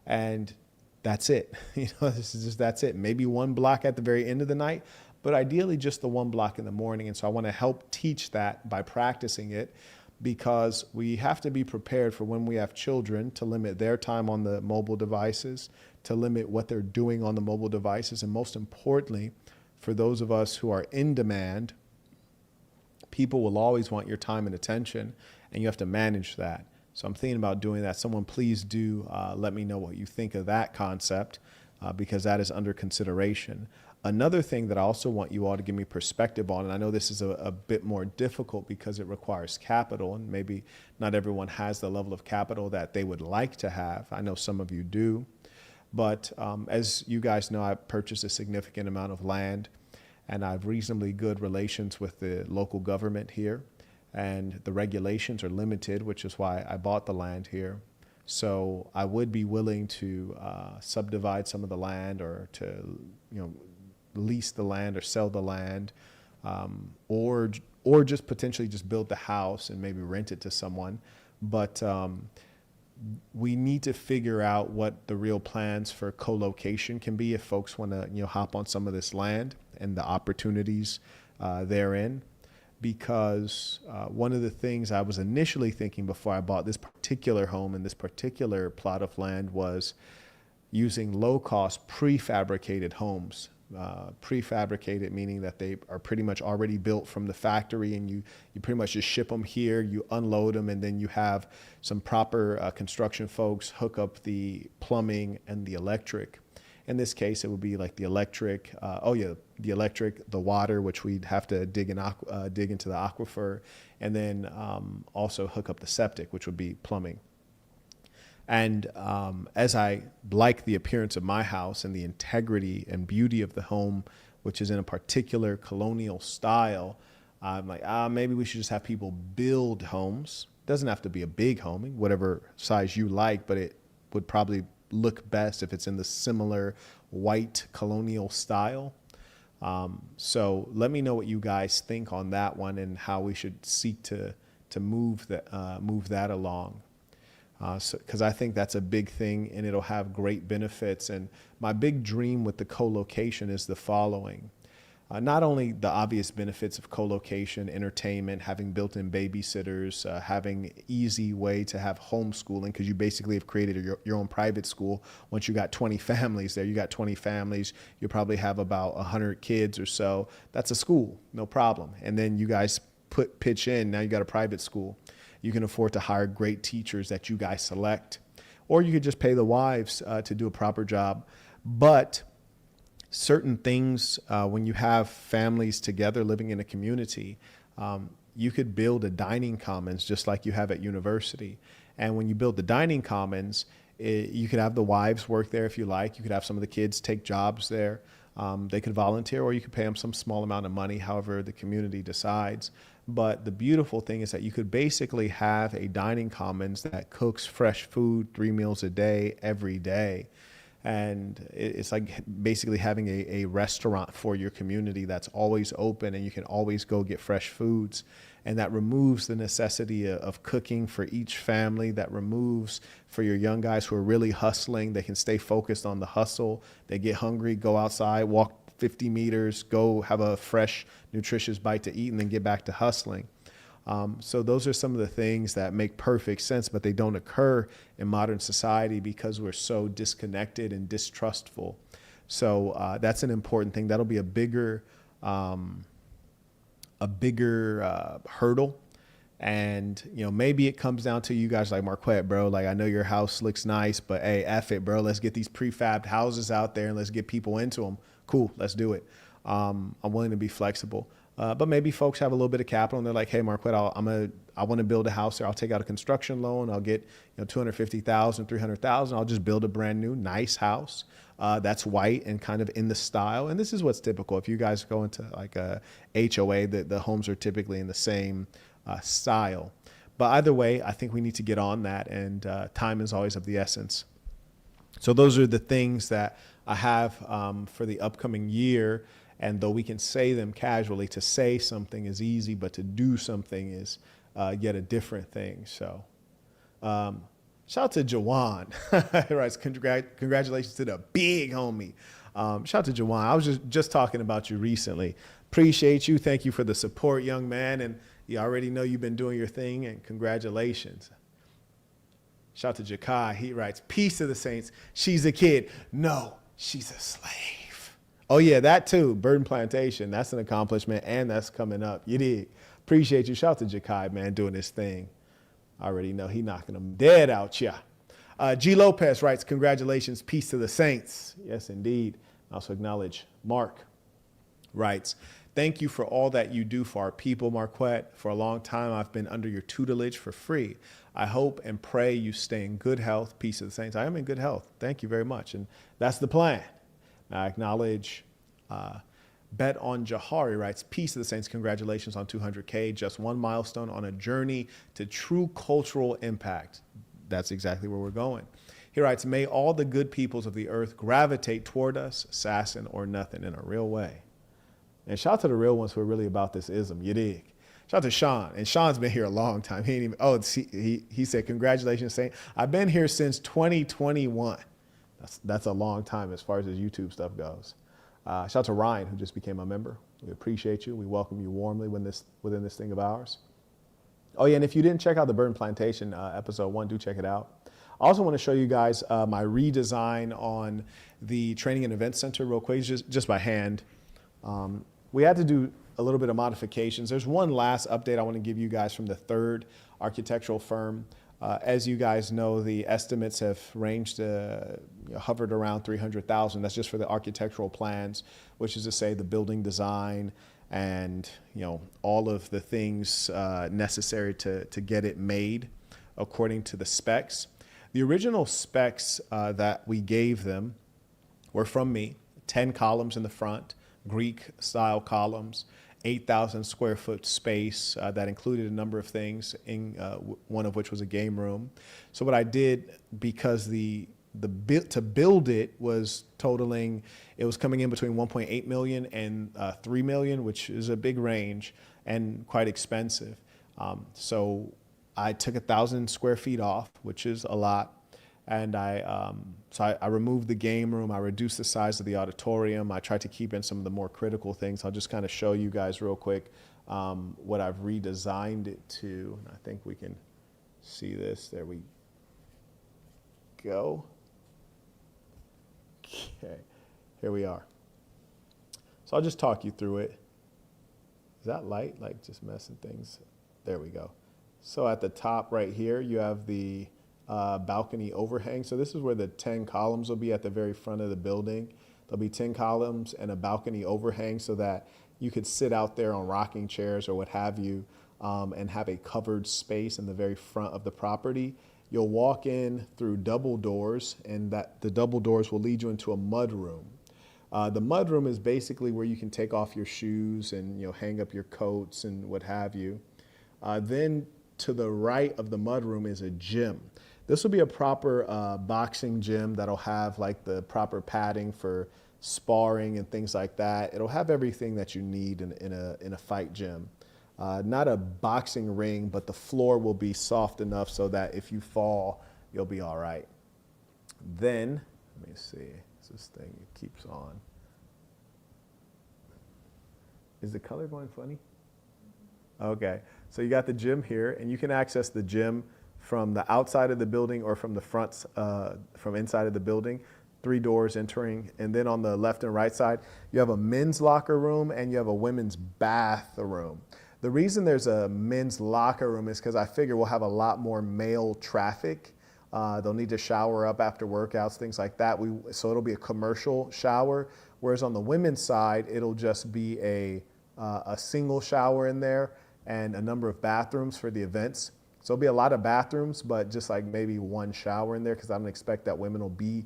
And that's it. That's it. Maybe 1 block at the very end of the night, but ideally just the 1 block in the morning. And so I want to help teach that by practicing it, because we have to be prepared for when we have children to limit their time on the mobile devices, to limit what they're doing on the mobile devices. And most importantly, for those of us who are in demand, people will always want your time and attention, and you have to manage that. So I'm thinking about doing that. Someone please do let me know what you think of that concept, because that is under consideration. Another thing that I also want you all to give me perspective on, and I know this is a bit more difficult because it requires capital, and maybe not everyone has the level of capital that they would like to have. I know some of you do. But as you guys know, I purchased a significant amount of land, and I have reasonably good relations with the local government here. And the regulations are limited, which is why I bought the land here. So I would be willing to subdivide some of the land, or to, lease the land or sell the land, or just potentially just build the house and maybe rent it to someone. But we need to figure out what the real plans for co-location can be if folks want to hop on some of this land and the opportunities therein. Because one of the things I was initially thinking before I bought this particular home and this particular plot of land was using low-cost prefabricated homes. Prefabricated meaning that they are pretty much already built from the factory, and you pretty much just ship them here, you unload them, and then you have some proper construction folks hook up the plumbing and the electric. In this case, it would be like the electric, the electric, the water, which we'd have to dig into the aquifer, and then also hook up the septic, which would be plumbing. And as I like the appearance of my house and the integrity and beauty of the home, which is in a particular colonial style, I'm like, maybe we should just have people build homes. It doesn't have to be a big home, whatever size you like, but it would probably look best if it's in the similar white colonial style. So let me know what you guys think on that one and how we should seek to move that along. Because I think that's a big thing, and it'll have great benefits. And my big dream with the co-location is the following. Not only the obvious benefits of co-location, entertainment, having built-in babysitters, having easy way to have homeschooling, because you basically have created your own private school. Once you got 20 families there, you got 20 families, you probably have about 100 kids or so. That's a school, no problem. And then you guys pitch in, now you got a private school. You can afford to hire great teachers that you guys select, or you could just pay the wives to do a proper job. But certain things, when you have families together living in a community, you could build a dining commons just like you have at university. And when you build the dining commons, you could have the wives work there if you like. You could have some of the kids take jobs there. They could volunteer, or you could pay them some small amount of money, however the community decides. But the beautiful thing is that you could basically have a dining commons that cooks fresh food 3 meals a day, every day. And it's like basically having a restaurant for your community that's always open, and you can always go get fresh foods. And that removes the necessity of cooking for each family. That removes, for your young guys who are really hustling, they can stay focused on the hustle. They get hungry, go outside, walk 50 meters, go have a fresh, nutritious bite to eat, and then get back to hustling. So those are some of the things that make perfect sense, but they don't occur in modern society because we're so disconnected and distrustful. So that's an important thing. That'll be a bigger hurdle. And, maybe it comes down to you guys like, Marquette, bro, like, I know your house looks nice, but hey, F it, bro. Let's get these prefabbed houses out there and let's get people into them. Cool, let's do it. I'm willing to be flexible. But maybe folks have a little bit of capital and they're like, hey, Marquette, I want to build a house there. I'll take out a construction loan. I'll get $250,000, $300,000. I'll just build a brand new, nice house that's white and kind of in the style. And this is what's typical. If you guys go into like a HOA, the homes are typically in the same style. But either way, I think we need to get on that, and time is always of the essence. So those are the things that I have for the upcoming year. And though we can say them casually, to say something is easy, but to do something is yet a different thing. So shout out to Jawan. Right, congratulations to the big homie. Shout out to Jawan. I was just talking about you recently. Appreciate you. Thank you for the support, young man. And you already know you've been doing your thing, and congratulations. Shout out to Jakai. He writes, peace to the saints. She's a kid. No, she's a slave. Oh, yeah, that too. Burden Plantation. That's an accomplishment, and that's coming up. You dig? Appreciate you. Shout out to Jakai, man, doing his thing. I already know he knocking them dead out, yeah. G. Lopez writes, congratulations, peace to the saints. Yes, indeed. I also acknowledge Mark writes, thank you for all that you do for our people, Marquette. For a long time, I've been under your tutelage for free. I hope and pray you stay in good health. Peace to the saints. I am in good health. Thank you very much. And that's the plan. I acknowledge Bet on Jahari writes, peace to the saints. Congratulations on 200K. Just one milestone on a journey to true cultural impact. That's exactly where we're going. He writes, may all the good peoples of the earth gravitate toward us, assassin or nothing, in a real way. And shout out to the real ones who are really about this ism. You dig? Shout out to Sean. And Sean's been here a long time. He ain't even, he said, congratulations, Saint. I've been here since 2021. That's a long time as far as his YouTube stuff goes. Shout out to Ryan, who just became a member. We appreciate you. We welcome you warmly within this thing of ours. Oh, yeah, and if you didn't check out the Burden Plantation episode 1, do check it out. I also want to show you guys my redesign on the Training and Event Center real quick, just by hand. We had to do a little bit of modifications. There's one last update I want to give you guys from the third architectural firm. As you guys know, the estimates have ranged, hovered around 300,000. That's just for the architectural plans, which is to say the building design and all of the things necessary to get it made according to the specs. The original specs that we gave them were from me: 10 columns in the front, Greek style columns, 8,000 square foot space that included a number of things, one of which was a game room. So what I did, because to build it was totaling, it was coming in between 1.8 million and 3 million, which is a big range and quite expensive. So I took 1,000 square feet off, which is a lot. And I removed the game room. I reduced the size of the auditorium. I tried to keep in some of the more critical things. I'll just kind of show you guys real quick what I've redesigned it to. I think we can see this. There we go. Okay, here we are. So I'll just talk you through it. Is that light like just messing things? There we go. So at the top right here, you have the balcony overhang. So this is where the 10 columns will be at the very front of the building. There'll be 10 columns and a balcony overhang so that you could sit out there on rocking chairs or what have you and have a covered space in the very front of the property. You'll walk in through double doors, and the double doors will lead you into a mud room. The mud room is basically where you can take off your shoes and hang up your coats and what have you. Then to the right of the mud room is a gym. This will be a proper boxing gym that'll have like the proper padding for sparring and things like that. It'll have everything that you need in a fight gym. Not a boxing ring, but the floor will be soft enough so that if you fall, you'll be all right. Then, let me see, this thing, it keeps on. Is the color going funny? Okay, so you got the gym here, and you can access the gym from the outside of the building or from the front, from inside of the building. 3 doors entering, and then on the left and right side, you have a men's locker room and you have a women's bathroom. The reason there's a men's locker room is because I figure we'll have a lot more male traffic. They'll need to shower up after workouts, things like that. So it'll be a commercial shower, whereas on the women's side, it'll just be a single shower in there and a number of bathrooms for the events. So it'll be a lot of bathrooms, but just like maybe 1 shower in there because I don't expect that women will be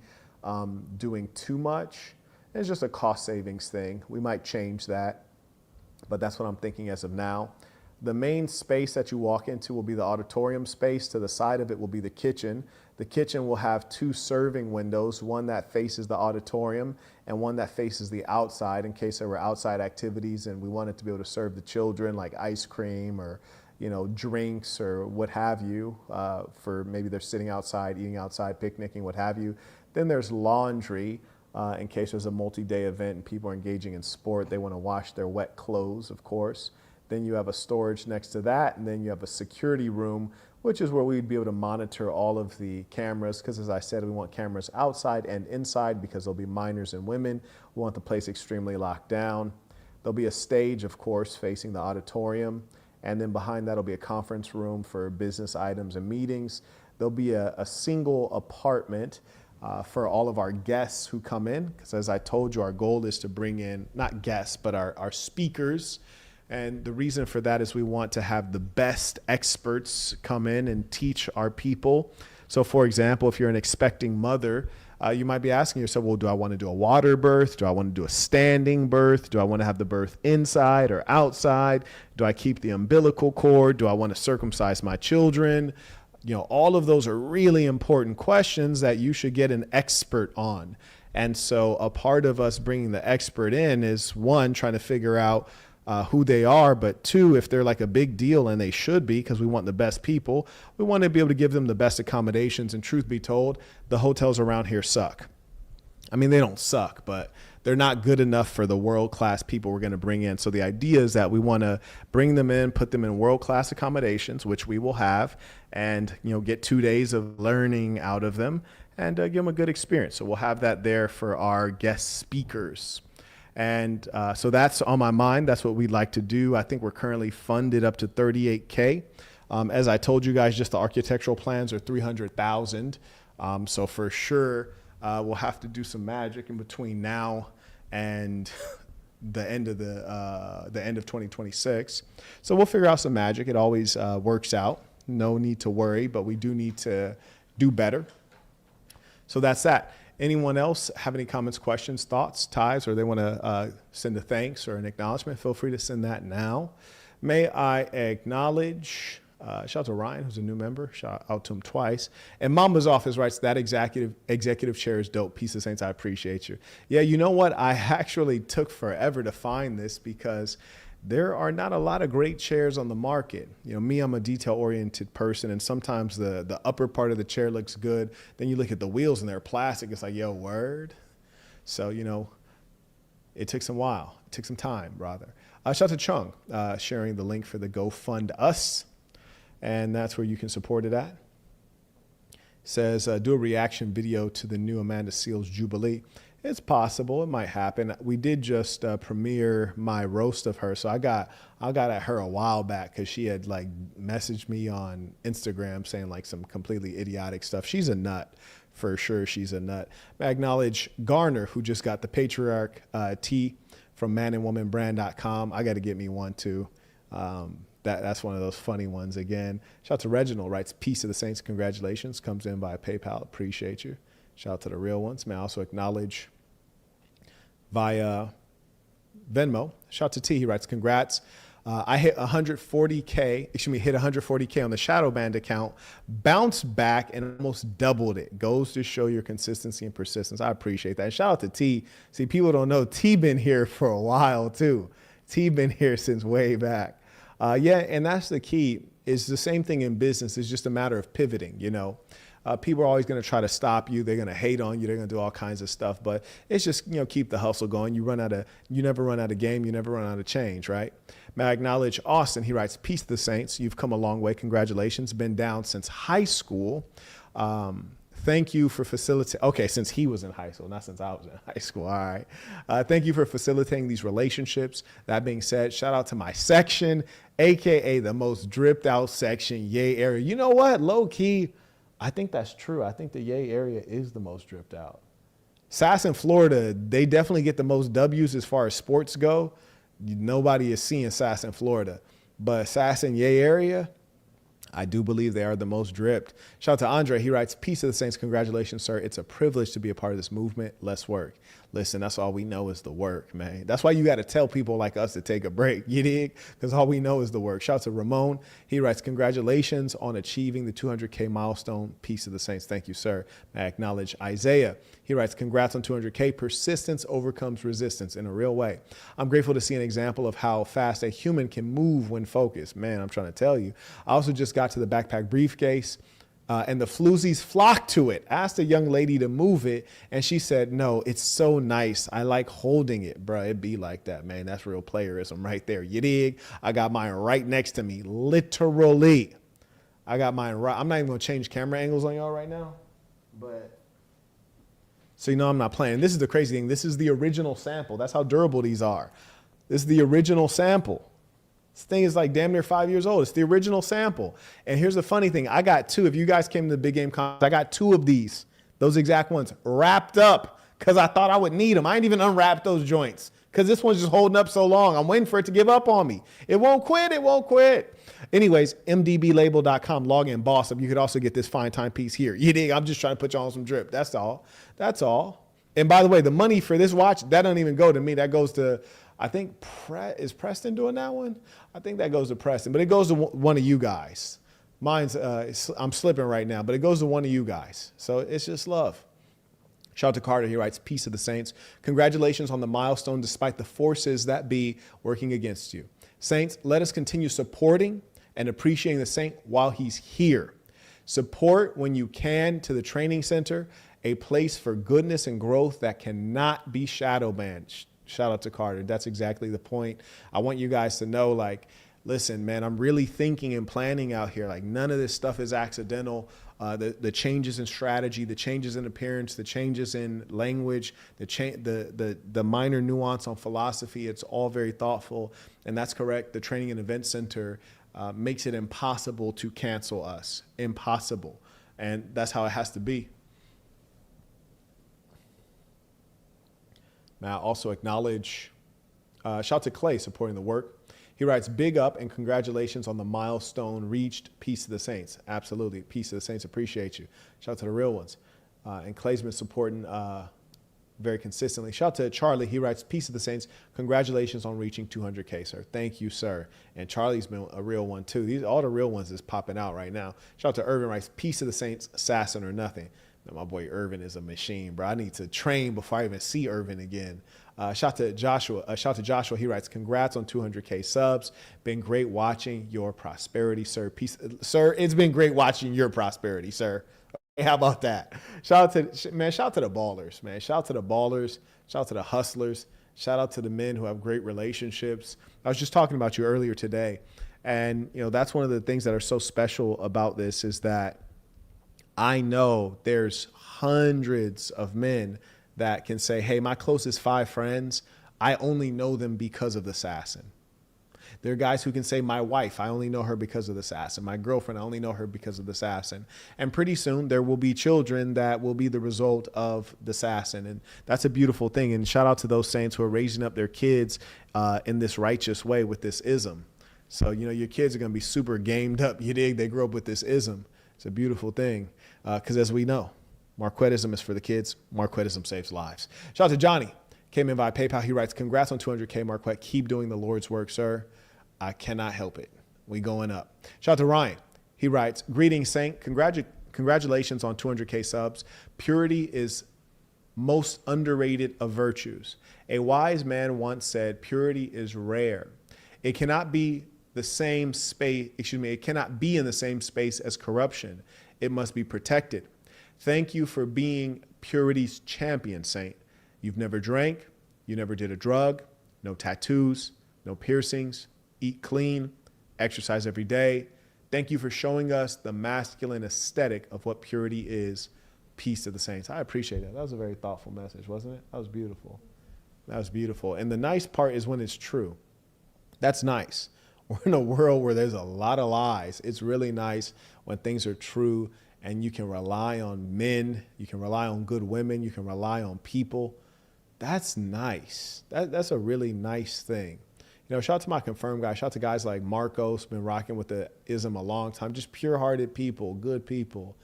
doing too much. It's just a cost savings thing. We might change that, but that's what I'm thinking as of now. The main space that you walk into will be the auditorium space. To the side of it will be the kitchen. The kitchen will have 2 serving windows, one that faces the auditorium and one that faces the outside in case there were outside activities and we wanted to be able to serve the children like ice cream or drinks or what have you, for maybe they're sitting outside, eating outside, picnicking, what have you. Then there's laundry in case there's a multi-day event and people are engaging in sport. They want to wash their wet clothes, of course. Then you have a storage next to that, and then you have a security room, which is where we'd be able to monitor all of the cameras, because as I said, we want cameras outside and inside because there'll be minors and women. We want the place extremely locked down. There'll be a stage, of course, facing the auditorium, and then behind that will be a conference room for business items and meetings. There'll be a single apartment for all of our guests who come in, because as I told you, our goal is to bring in, not guests, but our speakers. And the reason for that is we want to have the best experts come in and teach our people. So for example, if you're an expecting mother, you might be asking yourself, well, do I want to do a water birth? Do I want to do a standing birth? Do I want to have the birth inside or outside? Do I keep the umbilical cord? Do I want to circumcise my children? All of those are really important questions that you should get an expert on. And so a part of us bringing the expert in is, one, trying to figure out who they are, but 2, if they're like a big deal, and they should be because we want the best people, we want to be able to give them the best accommodations. And truth be told, the hotels around here suck. I mean, they don't suck, but they're not good enough for the world-class people we're going to bring in. So the idea is that we want to bring them in, put them in world-class accommodations, which we will have, and get 2 days of learning out of them and give them a good experience. So we'll have that there for our guest speakers. And so that's on my mind. That's what we'd like to do. I think we're currently funded up to $38K. As I told you guys, just the architectural plans are $300,000. So for sure, we'll have to do some magic in between now and the end of the end of 2026. So we'll figure out some magic. It always works out. No need to worry, but we do need to do better. So that's that. Anyone else have any comments, questions, thoughts, ties, or they want to send a thanks or an acknowledgement? Feel free to send that now. May I acknowledge, shout out to Ryan, who's a new member. Shout out to him twice. And Mamba's office writes, that executive chair is dope. Peace of Saints, I appreciate you. Yeah, you know what? I actually took forever to find this because there are not a lot of great chairs on the market. Me, I'm a detail-oriented person, and sometimes the upper part of the chair looks good. Then you look at the wheels and they're plastic. It's like, yo, word. So, it took some while. It took some time, rather. Shout out to Chung, sharing the link for the GoFund Us, and that's where you can support it at. Says, do a reaction video to the new Amanda Seales Jubilee. It's possible. It might happen. We did just premiere my roast of her. So I got at her a while back because she had messaged me on Instagram saying some completely idiotic stuff. She's a nut. For sure, she's a nut. I acknowledge Garner, who just got the Patriarch tee from manandwomanbrand.com. I got to get me one too. That's one of those funny ones again. Shout out to Reginald, writes, Peace of the Saints, congratulations. Comes in by PayPal. Appreciate you. Shout out to the real ones. May I also acknowledge via Venmo. Shout out to T. He writes, congrats. I hit 140K on the Shadow Band account, bounced back and almost doubled it. Goes to show your consistency and persistence. I appreciate that. And shout out to T. See, people don't know T been here for a while too. T been here since way back. Yeah, and that's the key. Is the same thing in business. It's just a matter of pivoting, People are always going to try to stop you. They're going to hate on you. They're going to do all kinds of stuff. But it's just, keep the hustle going. You never run out of game. You never run out of change, right? May I acknowledge Austin. He writes, Peace to the Saints. You've come a long way. Congratulations. Been down since high school. Thank you for facilitating. Okay, since he was in high school, not since I was in high school. All right. Thank you for facilitating these relationships. That being said, shout out to my section, AKA the most dripped out section, Yay area. You know what? Low key, I think that's true. I think the Yay area is the most dripped out. Sass in Florida, they definitely get the most W's as far as sports go. Nobody is seeing Sass in Florida. But Sass in Yay area, I do believe they are the most dripped. Shout out to Andre. He writes, Peace of the Saints. Congratulations, sir. It's a privilege to be a part of this movement. Let's work. Listen, that's all we know is the work, man. That's why you got to tell people like us to take a break, you dig? Because all we know is the work. Shout out to Ramon. He writes, congratulations on achieving the 200K milestone. Peace of the Saints. Thank you, sir. I acknowledge Isaiah. He writes, congrats on 200K. Persistence overcomes resistance in a real way. I'm grateful to see an example of how fast a human can move when focused. Man, I'm trying to tell you. I also just got to the backpack briefcase. And the floozies flocked to it. Asked a young lady to move it, and she said, no, it's so nice. I like holding it, bro. It be like that, man. That's real playerism right there. You dig? I got mine right next to me, literally. I got mine right. I'm not even going to change camera angles on y'all right now, but so you know I'm not playing. This is the crazy thing. This is the original sample. That's how durable these are. This is the original sample. This thing is like damn near 5 years old. It's the original sample. And here's the funny thing. I got two. If you guys came to the Big Game Conference, I got two of these, those exact ones, wrapped up because I thought I would need them. I ain't even unwrapped those joints because this one's just holding up so long. I'm waiting for it to give up on me. It won't quit. It won't quit. Anyways, mdblabel.com, log in, boss up. You could also get this fine timepiece here. You dig? I'm just trying to put you on some drip. That's all. That's all. And by the way, the money for this watch, that don't even go to me. That goes to, I think, is Preston doing that one? I think that goes to Preston, but it goes to one of you guys. Mine's, I'm slipping right now, but it goes to one of you guys. So it's just love. Shout out to Carter. He writes, peace of the Saints. Congratulations on the milestone despite the forces that be working against you. Saints, let us continue supporting and appreciating the Saint while he's here. Support when you can to the training center, a place for goodness and growth that cannot be shadow banned. Shout out to Carter. That's exactly the point. I want you guys to know, like, listen, man, I'm really thinking and planning out here. Like, none of this stuff is accidental. The changes in strategy, the changes in appearance, the changes in language, the minor nuance on philosophy, it's all very thoughtful. And that's correct. The Training and Event Center makes it impossible to cancel us. Impossible. And that's how it has to be. Now, I also acknowledge, shout out to Clay supporting the work. He writes, big up and congratulations on the milestone reached. Peace to the Saints. Absolutely. Peace to the Saints. Appreciate you. Shout out to the real ones. And Clay's been supporting very consistently. Shout out to Charlie. He writes, peace to the Saints. Congratulations on reaching 200K, sir. Thank you, sir. And Charlie's been a real one, too. All the real ones is popping out right now. Shout out to Irvin writes, peace to the Saints, assassin or nothing. My boy Irvin is a machine, bro. I need to train before I even see Irvin again. Shout out to Joshua. He writes, congrats on 200K subs. Been great watching your prosperity, sir. Peace, sir. It's been great watching your prosperity, sir. Okay, how about that? Shout out to the ballers, man. Shout out to the ballers. Shout out to the hustlers. Shout out to the men who have great relationships. I was just talking about you earlier today. And, you know, that's one of the things that are so special about this is that I know there's hundreds of men that can say, hey, my closest 5 friends, I only know them because of the assassin. There are guys who can say, my wife, I only know her because of the assassin. My girlfriend, I only know her because of the assassin. And pretty soon there will be children that will be the result of the assassin. And that's a beautiful thing. And shout out to those saints who are raising up their kids in this righteous way with this ism. So, you know, your kids are going to be super gamed up. You dig? They grow up with this ism. It's a beautiful thing. Because as we know, Marquettism is for the kids. Marquettism saves lives. Shout out to Johnny. Came in via PayPal. He writes, congrats on 200K, Marquette. Keep doing the Lord's work, sir. I cannot help it. We going up. Shout out to Ryan. He writes, greetings, Saint. Congratulations on 200K subs. Purity is most underrated of virtues. A wise man once said, purity is rare. It cannot be the same space, it cannot be in the same space as corruption. It must be protected. Thank you for being purity's champion, Saint. You've never drank. You never did a drug. No tattoos. No piercings. Eat clean. Exercise every day. Thank you for showing us the masculine aesthetic of what purity is. Peace to the Saints. I appreciate that. That was a very thoughtful message, wasn't it? That was beautiful. That was beautiful. And the nice part is when it's true. That's nice. We're in a world where there's a lot of lies. It's really nice when things are true and you can rely on men, you can rely on good women, you can rely on people. That's nice. That's a really nice thing. You know, shout out to my confirmed guys. Shout out to guys like Marcos, been rocking with the ism a long time. Just pure-hearted people, good people.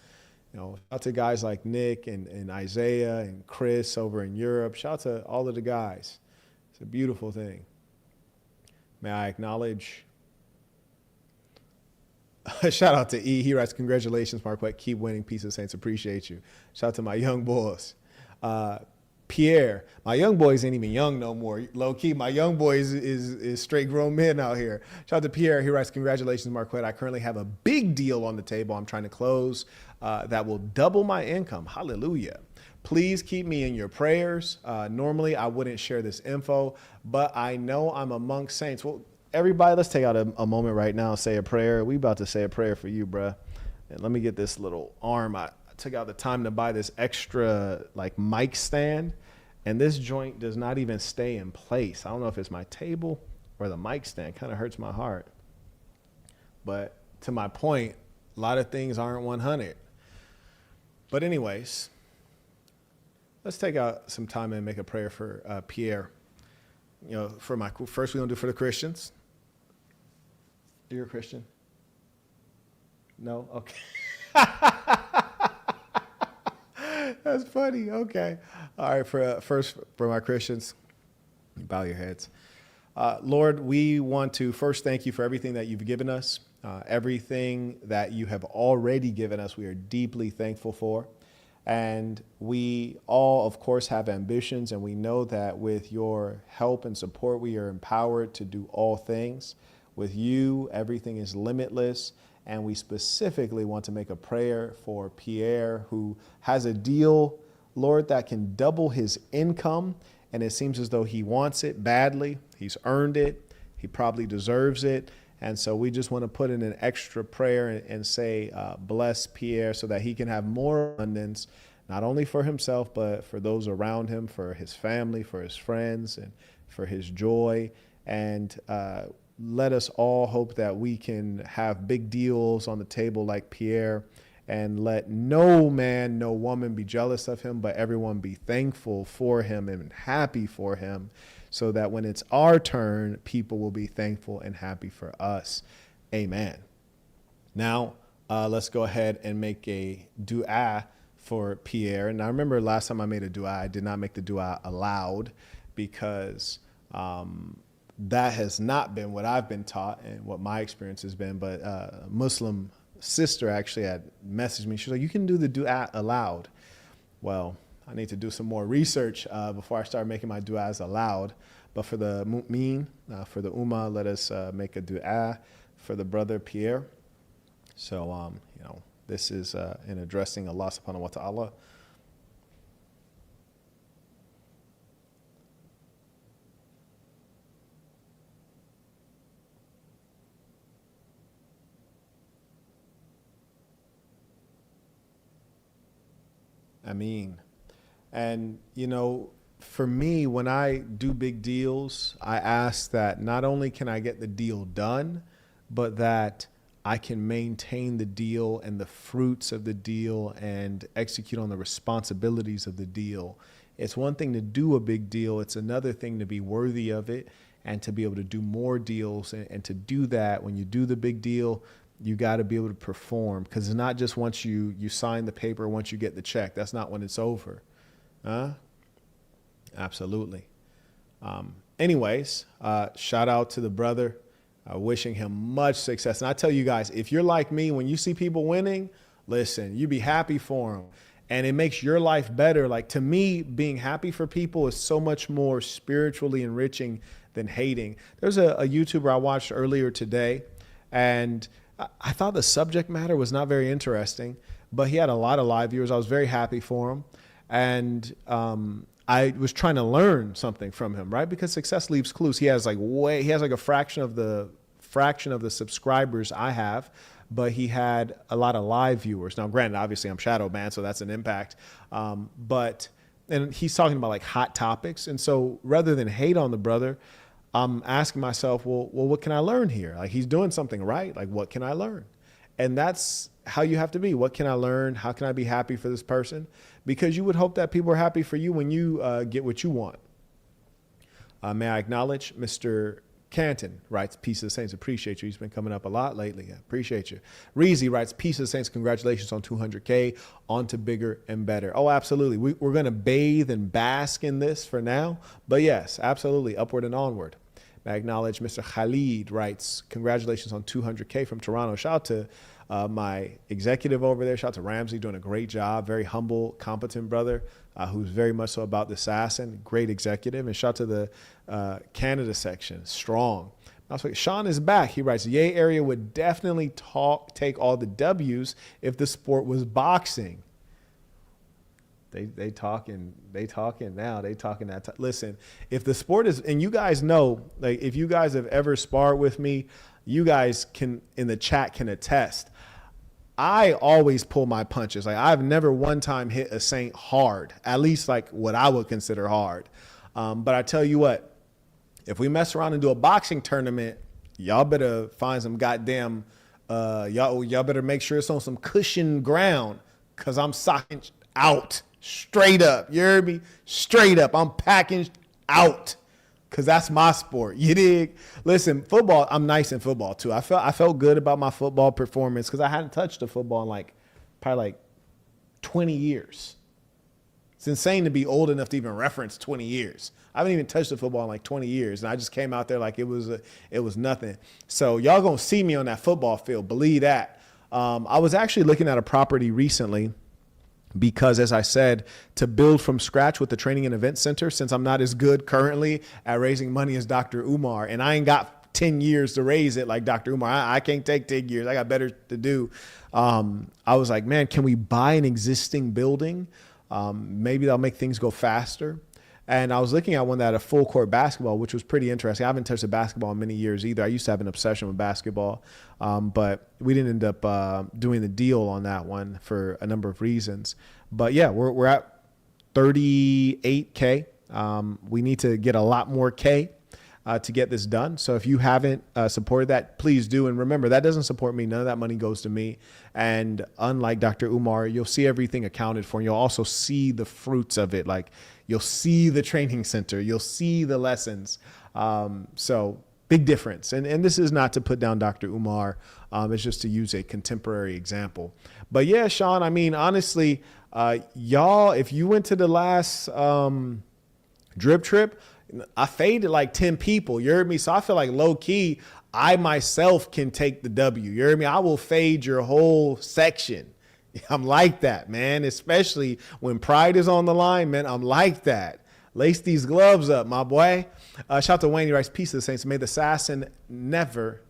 Shout out to guys like Nick and Isaiah and Chris over in Europe. Shout out to all of the guys. It's a beautiful thing. May I acknowledge? Shout out to E. He writes, congratulations, Marquette. Keep winning. Peace of Saints. Appreciate you. Shout out to my young boys. Pierre, my young boys ain't even young no more. Low key, my young boys is straight grown men out here. Shout out to Pierre. He writes, congratulations, Marquette. I currently have a big deal on the table I'm trying to close that will double my income. Hallelujah. Please keep me in your prayers. Normally, I wouldn't share this info, but I know I'm amongst saints. Well, everybody, let's take out a moment right now and say a prayer. We about to say a prayer for you, bruh. And let me get this little arm. I took out the time to buy this extra like mic stand, and this joint does not even stay in place. I don't know if it's my table or the mic stand. Kind of hurts my heart. But to my point, a lot of things aren't 100. But anyways, let's take out some time and make a prayer for Pierre. For first we're gonna do for the Christians. You're a Christian? No? Okay. That's funny. Okay. All right. First, for my Christians, bow your heads. Lord, we want to first thank you for everything that you've given us, everything that you have already given us. We are deeply thankful for. And we all, of course, have ambitions, and we know that with your help and support, we are empowered to do all things. With you, everything is limitless. And we specifically want to make a prayer for Pierre, who has a deal, Lord, that can double his income. And it seems as though he wants it badly. He's earned it. He probably deserves it. And so we just want to put in an extra prayer and say, bless Pierre so that he can have more abundance, not only for himself, but for those around him, for his family, for his friends, and for his joy. And let us all hope that we can have big deals on the table like Pierre, and let no man, no woman be jealous of him, but everyone be thankful for him and happy for him, so that when it's our turn, people will be thankful and happy for us. Amen. Now, let's go ahead and make a dua for Pierre. And I remember last time I made a dua, I did not make the dua aloud because that has not been what I've been taught and what my experience has been. But a Muslim sister actually had messaged me. She was like, you can do the dua aloud. Well, I need to do some more research before I start making my du'as aloud. But for the mu'min, for the ummah, let us make a du'a for the brother Pierre. So, this is in addressing Allah subhanahu wa ta'ala. Ameen. And, for me, when I do big deals, I ask that not only can I get the deal done, but that I can maintain the deal and the fruits of the deal and execute on the responsibilities of the deal. It's one thing to do a big deal. It's another thing to be worthy of it and to be able to do more deals. And to do that, when you do the big deal, you got to be able to perform, because it's not just once you sign the paper, once you get the check. That's not when it's over. Absolutely. Anyways, shout out to the brother, wishing him much success. And I tell you guys, if you're like me, when you see people winning, listen, you be happy for them. And it makes your life better. Like, to me, being happy for people is so much more spiritually enriching than hating. There's a YouTuber I watched earlier today, and I thought the subject matter was not very interesting, but he had a lot of live viewers. I was very happy for him. And I was trying to learn something from him, right? Because success leaves clues. He has like a fraction of the subscribers I have, but he had a lot of live viewers. Now, granted, obviously I'm shadow banned, so that's an impact. And he's talking about like hot topics. And so rather than hate on the brother, I'm asking myself, well, what can I learn here? Like, he's doing something right. Like, what can I learn? And that's how you have to be. What can I learn? How can I be happy for this person? Because you would hope that people are happy for you when you get what you want. May I acknowledge Mr. Canton writes, peace of the Saints. Appreciate you. He's been coming up a lot lately. I appreciate you. Reezy writes, peace of the Saints. Congratulations on 200K. On to bigger and better. Oh, absolutely. We're going to bathe and bask in this for now. But yes, absolutely. Upward and onward. I acknowledge Mr. Khalid writes, congratulations on 200K from Toronto. Shout out to my executive over there. Shout out to Ramsey, doing a great job. Very humble, competent brother who's very much so about the assassin. Great executive. And shout out to the Canada section. Strong. Also, Sean is back. He writes, Yay area would definitely take all the W's if the sport was boxing. They talking now. They talking that. Listen, if the sport is, and you guys know, like if you guys have ever sparred with me, you guys can in the chat can attest. I always pull my punches. Like I've never one time hit a Saint hard, at least like what I would consider hard. But I tell you what, if we mess around and do a boxing tournament, y'all better find some goddamn. Y'all better make sure it's on some cushioned ground, cause I'm socking out. Straight up. You heard me? Straight up. I'm packing out because that's my sport. You dig? Listen, football, I'm nice in football too. I felt good about my football performance because I hadn't touched a football in probably 20 years. It's insane to be old enough to even reference 20 years. I haven't even touched a football in like 20 years. And I just came out there like it was nothing. So y'all going to see me on that football field. Believe that. I was actually looking at a property recently, because as I said, to build from scratch with the training and event center, since I'm not as good currently at raising money as Dr. Umar, and I ain't got 10 years to raise it like Dr. Umar. I can't take 10 years. I got better to do. I was like, man, can we buy an existing building? Maybe that'll make things go faster. And I was looking at one that had a full court basketball, which was pretty interesting. I haven't touched a basketball in many years either. I used to have an obsession with basketball, but we didn't end up doing the deal on that one for a number of reasons. But yeah, we're at 38K. We need to get a lot more K to get this done. So if you haven't supported that, please do. And remember, that doesn't support me. None of that money goes to me. And unlike Dr. Umar, you'll see everything accounted for. And you'll also see the fruits of it. Like you'll see the training center. You'll see the lessons. So big difference. And this is not to put down Dr. Umar. It's just to use a contemporary example. But yeah, Sean, I mean, honestly, y'all, if you went to the last drip trip, I faded like 10 people. You heard me? So I feel like low key, I myself can take the W. You heard me? I will fade your whole section. I'm like that, man. Especially when pride is on the line, man. I'm like that. Lace these gloves up, my boy. Shout out to Wayne. He writes, peace of the Saints. May the assassin never,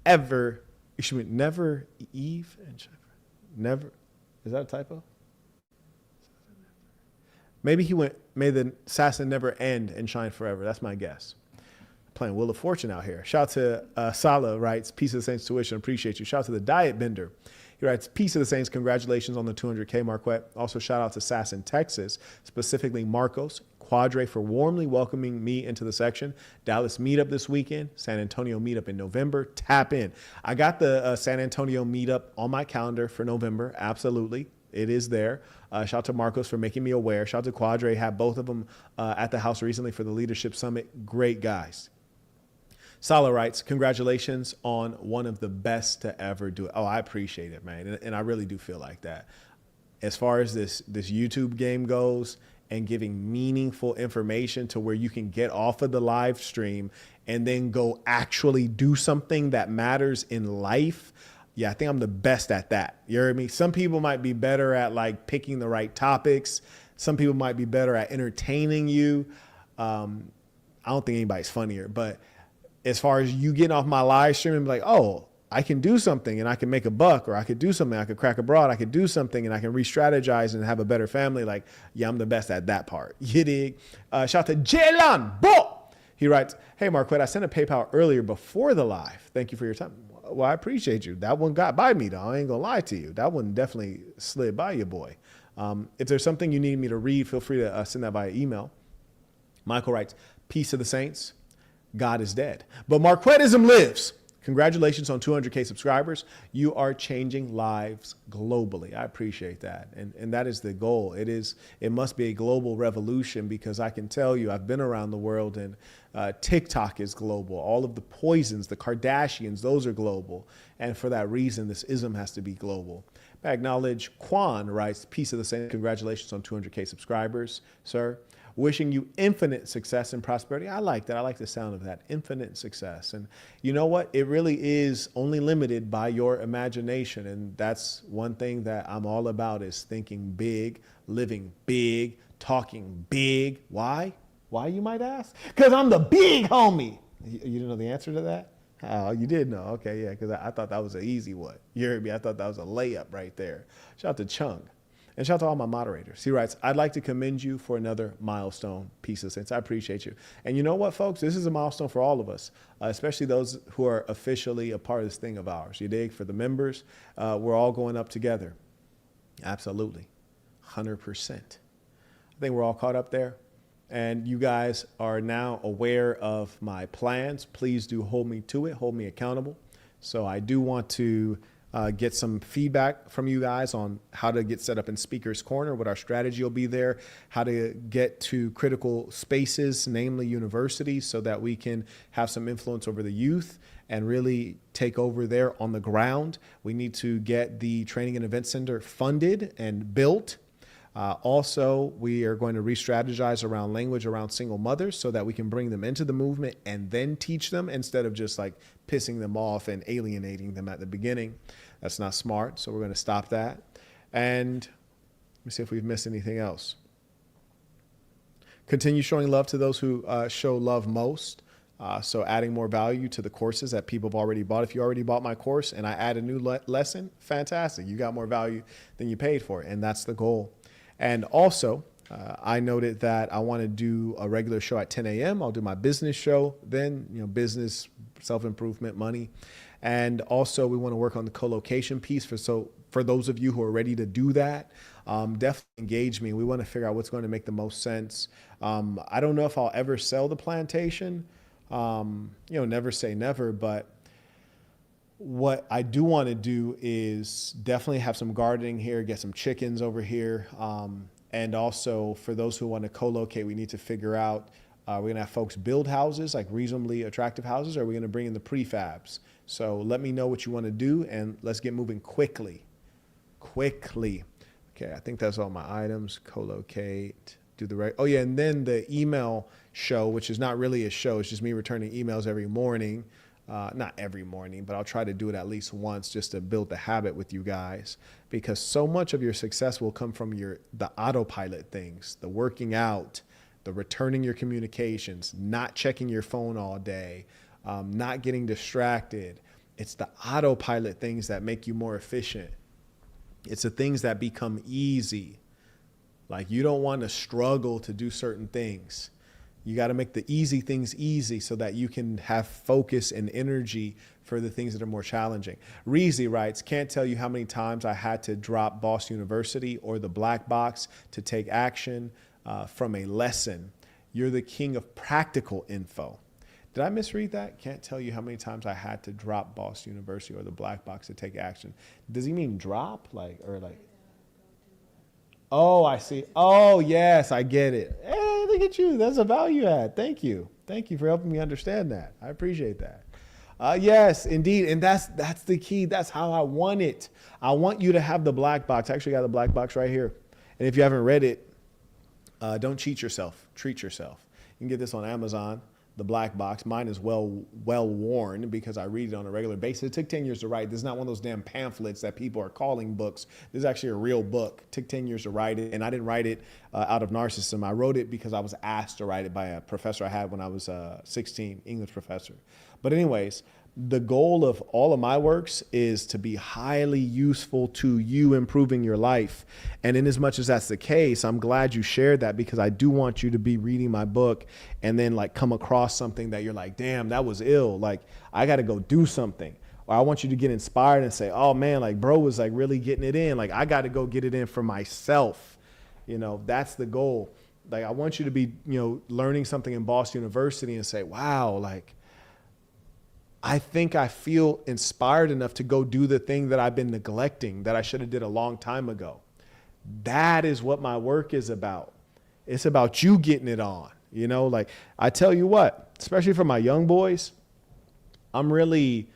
ever, never Eve and never. Is that a typo? Maybe he went, may the assassin never end and shine forever. That's my guess. Playing Wheel of Fortune out here. Shout out to Salah writes, peace of the Saints tuition. Appreciate you. Shout out to the Diet Bender. He writes, peace of the Saints. Congratulations on the 200K, Marquette. Also shout out to Sasson, Texas, specifically Marcos, Quadre for warmly welcoming me into the section. Dallas meetup this weekend. San Antonio meetup in November. Tap in. I got the San Antonio meetup on my calendar for November. Absolutely. It is there. Shout out to Marcos for making me aware. Shout out to Quadre. Had both of them at the house recently for the Leadership Summit. Great guys. Salah writes, congratulations on one of the best to ever do it. Oh, I appreciate it, man. And I really do feel like that. As far as this YouTube game goes and giving meaningful information to where you can get off of the live stream and then go actually do something that matters in life. Yeah, I think I'm the best at that. You heard me? Some people might be better at like picking the right topics. Some people might be better at entertaining you. I don't think anybody's funnier, but as far as you getting off my live stream and be like, oh, I can do something and I can make a buck, or I could do something, I could crack abroad, I could do something and I can re-strategize and have a better family. Like, yeah, I'm the best at that part. You dig? Shout out to Jalen Bo. He writes, hey, Marquette, I sent a PayPal earlier before the live. Thank you for your time. Well, I appreciate you. That one got by me, though. I ain't going to lie to you. That one definitely slid by you, boy. If there's something you need me to read, feel free to send that via email. Michael writes, peace of the Saints. God is dead. But Marquettism lives. Congratulations on 200K subscribers. You are changing lives globally. I appreciate that. And that is the goal. It must be a global revolution, because I can tell you, I've been around the world, and TikTok is global. All of the poisons, the Kardashians, those are global. And for that reason, this ism has to be global. I acknowledge Quan writes, peace of the same. Congratulations on 200K subscribers, sir. Wishing you infinite success and prosperity. I like that. I like the sound of that. Infinite success. And you know what? It really is only limited by your imagination. And that's one thing that I'm all about, is thinking big, living big, talking big. Why? Why, you might ask? Because I'm the big homie. You didn't know the answer to that? Oh, you did know. Okay, yeah, because I thought that was an easy one. You heard me? I thought that was a layup right there. Shout out to Chung. And shout out to all my moderators. He writes, I'd like to commend you for another milestone. Peace of sense. I appreciate you. And you know what, folks? This is a milestone for all of us, especially those who are officially a part of this thing of ours. You dig? For the members, we're all going up together. Absolutely. 100%. I think we're all caught up there. And you guys are now aware of my plans. Please do hold me to it. Hold me accountable. So I do want to get some feedback from you guys on how to get set up in Speaker's Corner, what our strategy will be there, how to get to critical spaces, namely universities, so that we can have some influence over the youth and really take over there on the ground. We need to get the Training and Event Center funded and built. Also, we are going to re-strategize around language around single mothers so that we can bring them into the movement and then teach them instead of just like pissing them off and alienating them at the beginning. That's not smart. So we're going to stop that. And let me see if we've missed anything else. Continue showing love to those who show love most. So adding more value to the courses that people have already bought. If you already bought my course and I add a new lesson, fantastic. You got more value than you paid for. And that's the goal. And also, I noted that I want to do a regular show at 10 a.m. I'll do my business show then, business, self-improvement, money. And also we want to work on the co-location piece. For those of you who are ready to do that, definitely engage me. We want to figure out what's going to make the most sense. I don't know if I'll ever sell the plantation. Never say never, but what I do want to do is definitely have some gardening here, get some chickens over here. And also for those who want to co-locate, we need to figure out, we're going to have folks build houses, like reasonably attractive houses, or are we going to bring in the prefabs? So let me know what you want to do and let's get moving quickly. Okay, I think that's all my items. Co-locate, do the right. Oh yeah, and then the email show, which is not really a show. It's just me returning emails every morning. Not every morning, but I'll try to do it at least once just to build the habit with you guys, because so much of your success will come from the autopilot things, the working out, the returning your communications, not checking your phone all day, not getting distracted. It's the autopilot things that make you more efficient. It's the things that become easy. Like you don't want to struggle to do certain things. You got to make the easy things easy so that you can have focus and energy for the things that are more challenging. Reezy writes, can't tell you how many times I had to drop Boss University or the Black Box to take action from a lesson. You're the king of practical info. Did I misread that? Can't tell you how many times I had to drop Boss University or the Black Box to take action. Does he mean drop? Oh, I see. Oh, yes, I get it. Hey, look at you. That's a value add. Thank you. Thank you for helping me understand that. I appreciate that. Yes, indeed. And that's the key. That's how I want it. I want you to have the Black Box. I actually got the Black Box right here. And if you haven't read it, don't cheat yourself. Treat yourself. You can get this on Amazon. The Black Box. Mine is well worn because I read it on a regular basis. It took 10 years to write. This is not one of those damn pamphlets that people are calling books. This is actually a real book. It took 10 years to write it, and I didn't write it out of narcissism. I wrote it because I was asked to write it by a professor I had when I was 16, English professor. But anyways, the goal of all of my works is to be highly useful to you improving your life. And in as much as that's the case, I'm glad you shared that, because I do want you to be reading my book and then come across something that you're like, damn, that was ill. I got to go do something. Or I want you to get inspired and say, oh man, bro was really getting it in. I got to go get it in for myself. That's the goal. I want you to be, learning something in Boss University and say, wow, I think I feel inspired enough to go do the thing that I've been neglecting that I should have did a long time ago. That is what my work is about. It's about you getting it on. You know, like I tell you what, especially for my young boys, I'm really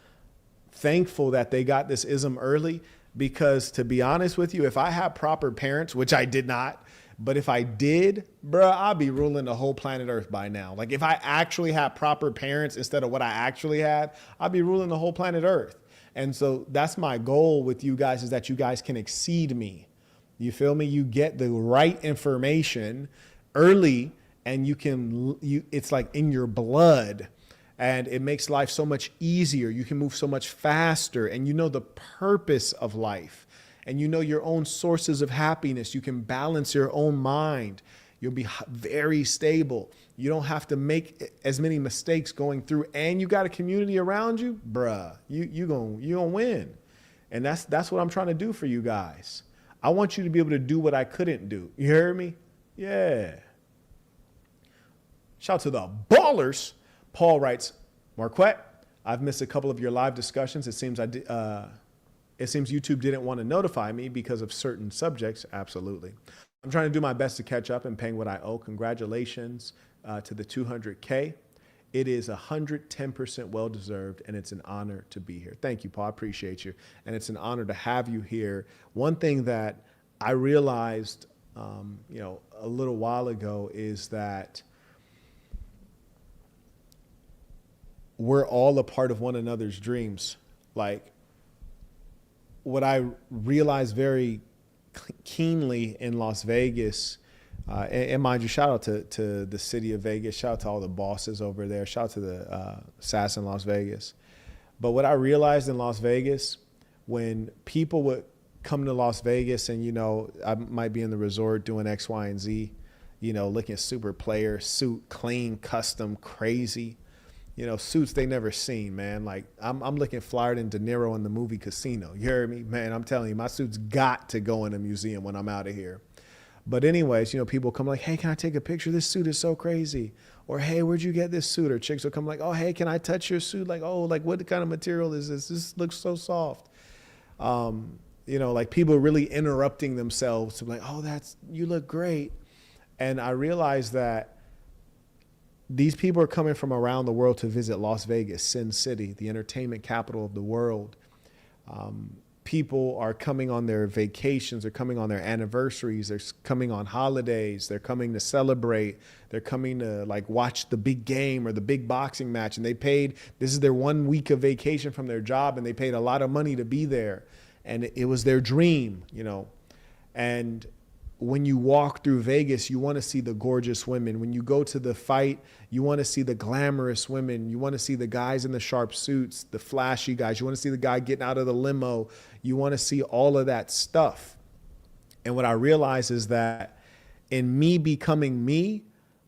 thankful that they got this ism early because to be honest with you, if I had proper parents, which I did not, but if I did, bruh, I'd be ruling the whole planet Earth by now. Like if I actually had proper parents instead of what I actually had, I'd be ruling the whole planet Earth. And so that's my goal with you guys is that you guys can exceed me. You feel me? You get the right information early and it's like in your blood. And it makes life so much easier. You can move so much faster and you know the purpose of life and you know your own sources of happiness. You can balance your own mind. You'll be very stable. You don't have to make as many mistakes going through and you got a community around you, bruh, you gonna win. And that's what I'm trying to do for you guys. I want you to be able to do what I couldn't do. You hear me? Yeah. Shout out to the ballers. Paul writes, Marquette, I've missed a couple of your live discussions. It seems YouTube didn't want to notify me because of certain subjects. Absolutely. I'm trying to do my best to catch up and paying what I owe. Congratulations to the 200K. It is 110% well-deserved, and it's an honor to be here. Thank you, Paul. I appreciate you. And it's an honor to have you here. One thing that I realized, a little while ago is that we're all a part of one another's dreams. Like what I realized very keenly in Las Vegas, and mind you, shout out to the city of Vegas, shout out to all the bosses over there, shout out to the SAS in Las Vegas. But what I realized in Las Vegas, when people would come to Las Vegas and, I might be in the resort doing X, Y, and Z, looking super player, suit, clean, custom, crazy. Suits they never seen, man. Like I'm looking flyer than De Niro in the movie Casino. You hear me? Man, I'm telling you, my suit's got to go in a museum when I'm out of here. But anyways, people come like, hey, can I take a picture? This suit is so crazy. Or, hey, where'd you get this suit? Or chicks will come like, oh, hey, can I touch your suit? Like, oh, like what kind of material is this? This looks so soft. Like people really interrupting themselves to be like, oh, you look great. And I realized that these people are coming from around the world to visit Las Vegas, Sin City, the entertainment capital of the world. People are coming on their vacations. They're coming on their anniversaries. They're coming on holidays. They're coming to celebrate. They're coming to like watch the big game or the big boxing match. And this is their 1 week of vacation from their job and they paid a lot of money to be there. And it was their dream, And when you walk through Vegas, you want to see the gorgeous women. When you go to the fight, you want to see the glamorous women. You want to see the guys in the sharp suits, the flashy guys. You want to see the guy getting out of the limo. You want to see all of that stuff. And what I realize is that in me becoming me,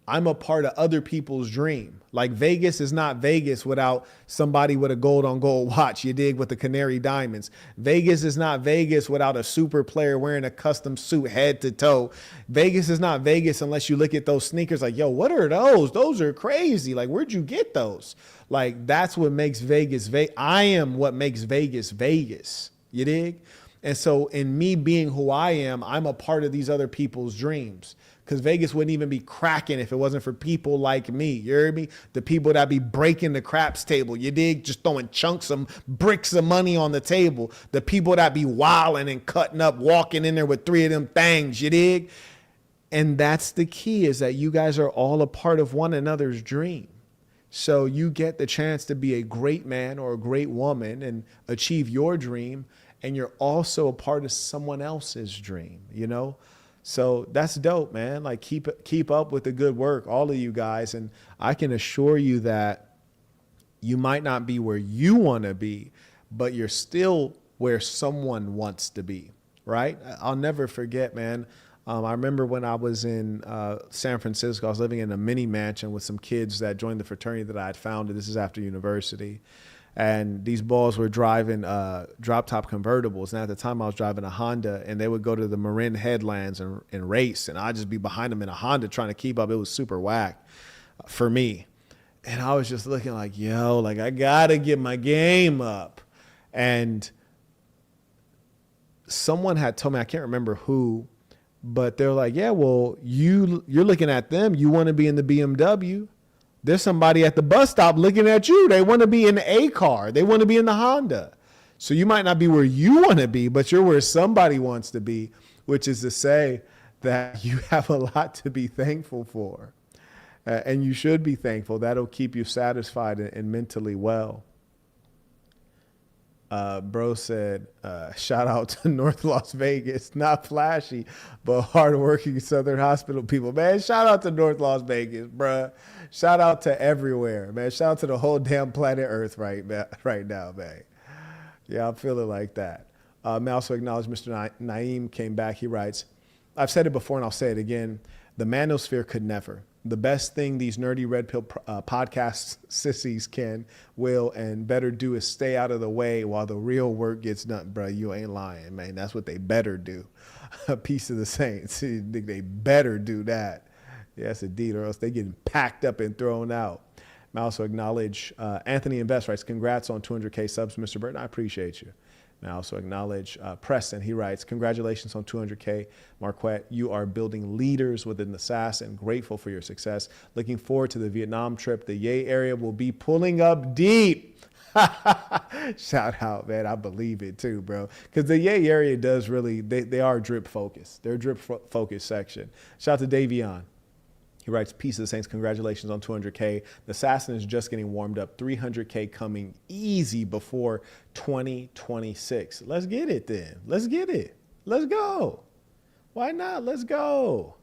I'm a part of other people's dream. Like Vegas is not Vegas without somebody with a gold on gold watch, you dig, with the canary diamonds. Vegas is not Vegas without a super player wearing a custom suit head to toe. Vegas is not Vegas unless you look at those sneakers like, yo, what are those? Those are crazy. Like, where'd you get those? Like, that's what makes Vegas. I am what makes Vegas Vegas, you dig? And so in me being who I am, I'm a part of these other people's dreams. Because Vegas wouldn't even be cracking if it wasn't for people like me. You heard me? The people that be breaking the craps table. You dig? Just throwing chunks of bricks of money on the table. The people that be wilding and cutting up, walking in there with 3 of them things. You dig? And that's the key, is that you guys are all a part of one another's dream. So you get the chance to be a great man or a great woman and achieve your dream. And you're also a part of someone else's dream, So that's dope, man. Like keep up with the good work, all of you guys. And I can assure you that you might not be where you want to be, but you're still where someone wants to be, right? I'll never forget, man. I remember when I was in San Francisco, I was living in a mini mansion with some kids that joined the fraternity that I had founded. This is after university. And these balls were driving drop-top convertibles. And at the time, I was driving a Honda, and they would go to the Marin headlands and race. And I'd just be behind them in a Honda trying to keep up. It was super whack for me. And I was just looking like, yo, like I got to get my game up. And someone had told me, I can't remember who, But they're like, yeah, well, you're looking at them. You want to be in the BMW. There's somebody at the bus stop looking at you. They want to be in the A car. They want to be in the Honda. So you might not be where you want to be, but you're where somebody wants to be, which is to say that you have a lot to be thankful for. And you should be thankful. That'll keep you satisfied and mentally well. Bro said, shout out to North Las Vegas. Not flashy, but hardworking Southern Hospital people. Man, shout out to North Las Vegas, bruh. Shout out to everywhere, man. Shout out to the whole damn planet Earth right now, man. Yeah, I'm feeling like that. I also acknowledge Mr. Naeem came back. He writes, I've said it before and I'll say it again. The manosphere could never. The best thing these nerdy red pill podcast sissies will, and better do is stay out of the way while the real work gets done. Bro, you ain't lying, man. That's what they better do. A piece of the saints. They better do that. Yes, indeed, or else they getting packed up and thrown out. I also acknowledge Anthony Invest writes, congrats on 200K subs, Mr. Burton. I appreciate you. And I also acknowledge Preston. He writes, congratulations on 200K. Marquette, you are building leaders within the SAS and grateful for your success. Looking forward to the Vietnam trip. The Yay area will be pulling up deep. Shout out, man. I believe it too, bro. Because the Yay area does really, they are drip focused. They're a drip focused section. Shout out to Davion. He writes, peace of the saints, congratulations on 200K. The Assassin is just getting warmed up. 300K coming easy before 2026. Let's get it then. Let's get it. Let's go. Why not? Let's go.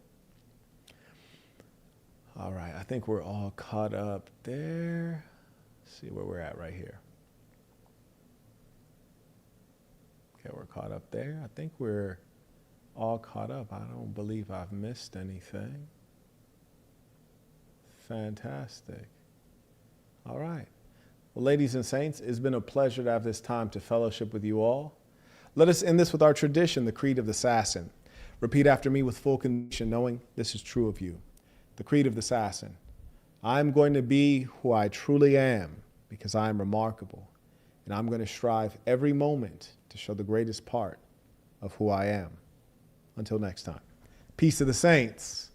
All right. I think we're all caught up there. Let's see where we're at right here. Okay, we're caught up there. I think we're all caught up. I don't believe I've missed anything. Fantastic. All right. Well, ladies and saints, it's been a pleasure to have this time to fellowship with you all. Let us end this with our tradition, the Creed of the Assassin. Repeat after me with full conviction, knowing this is true of you. The Creed of the Assassin. I'm going to be who I truly am because I am remarkable, and I'm going to strive every moment to show the greatest part of who I am. Until next time. Peace to the saints.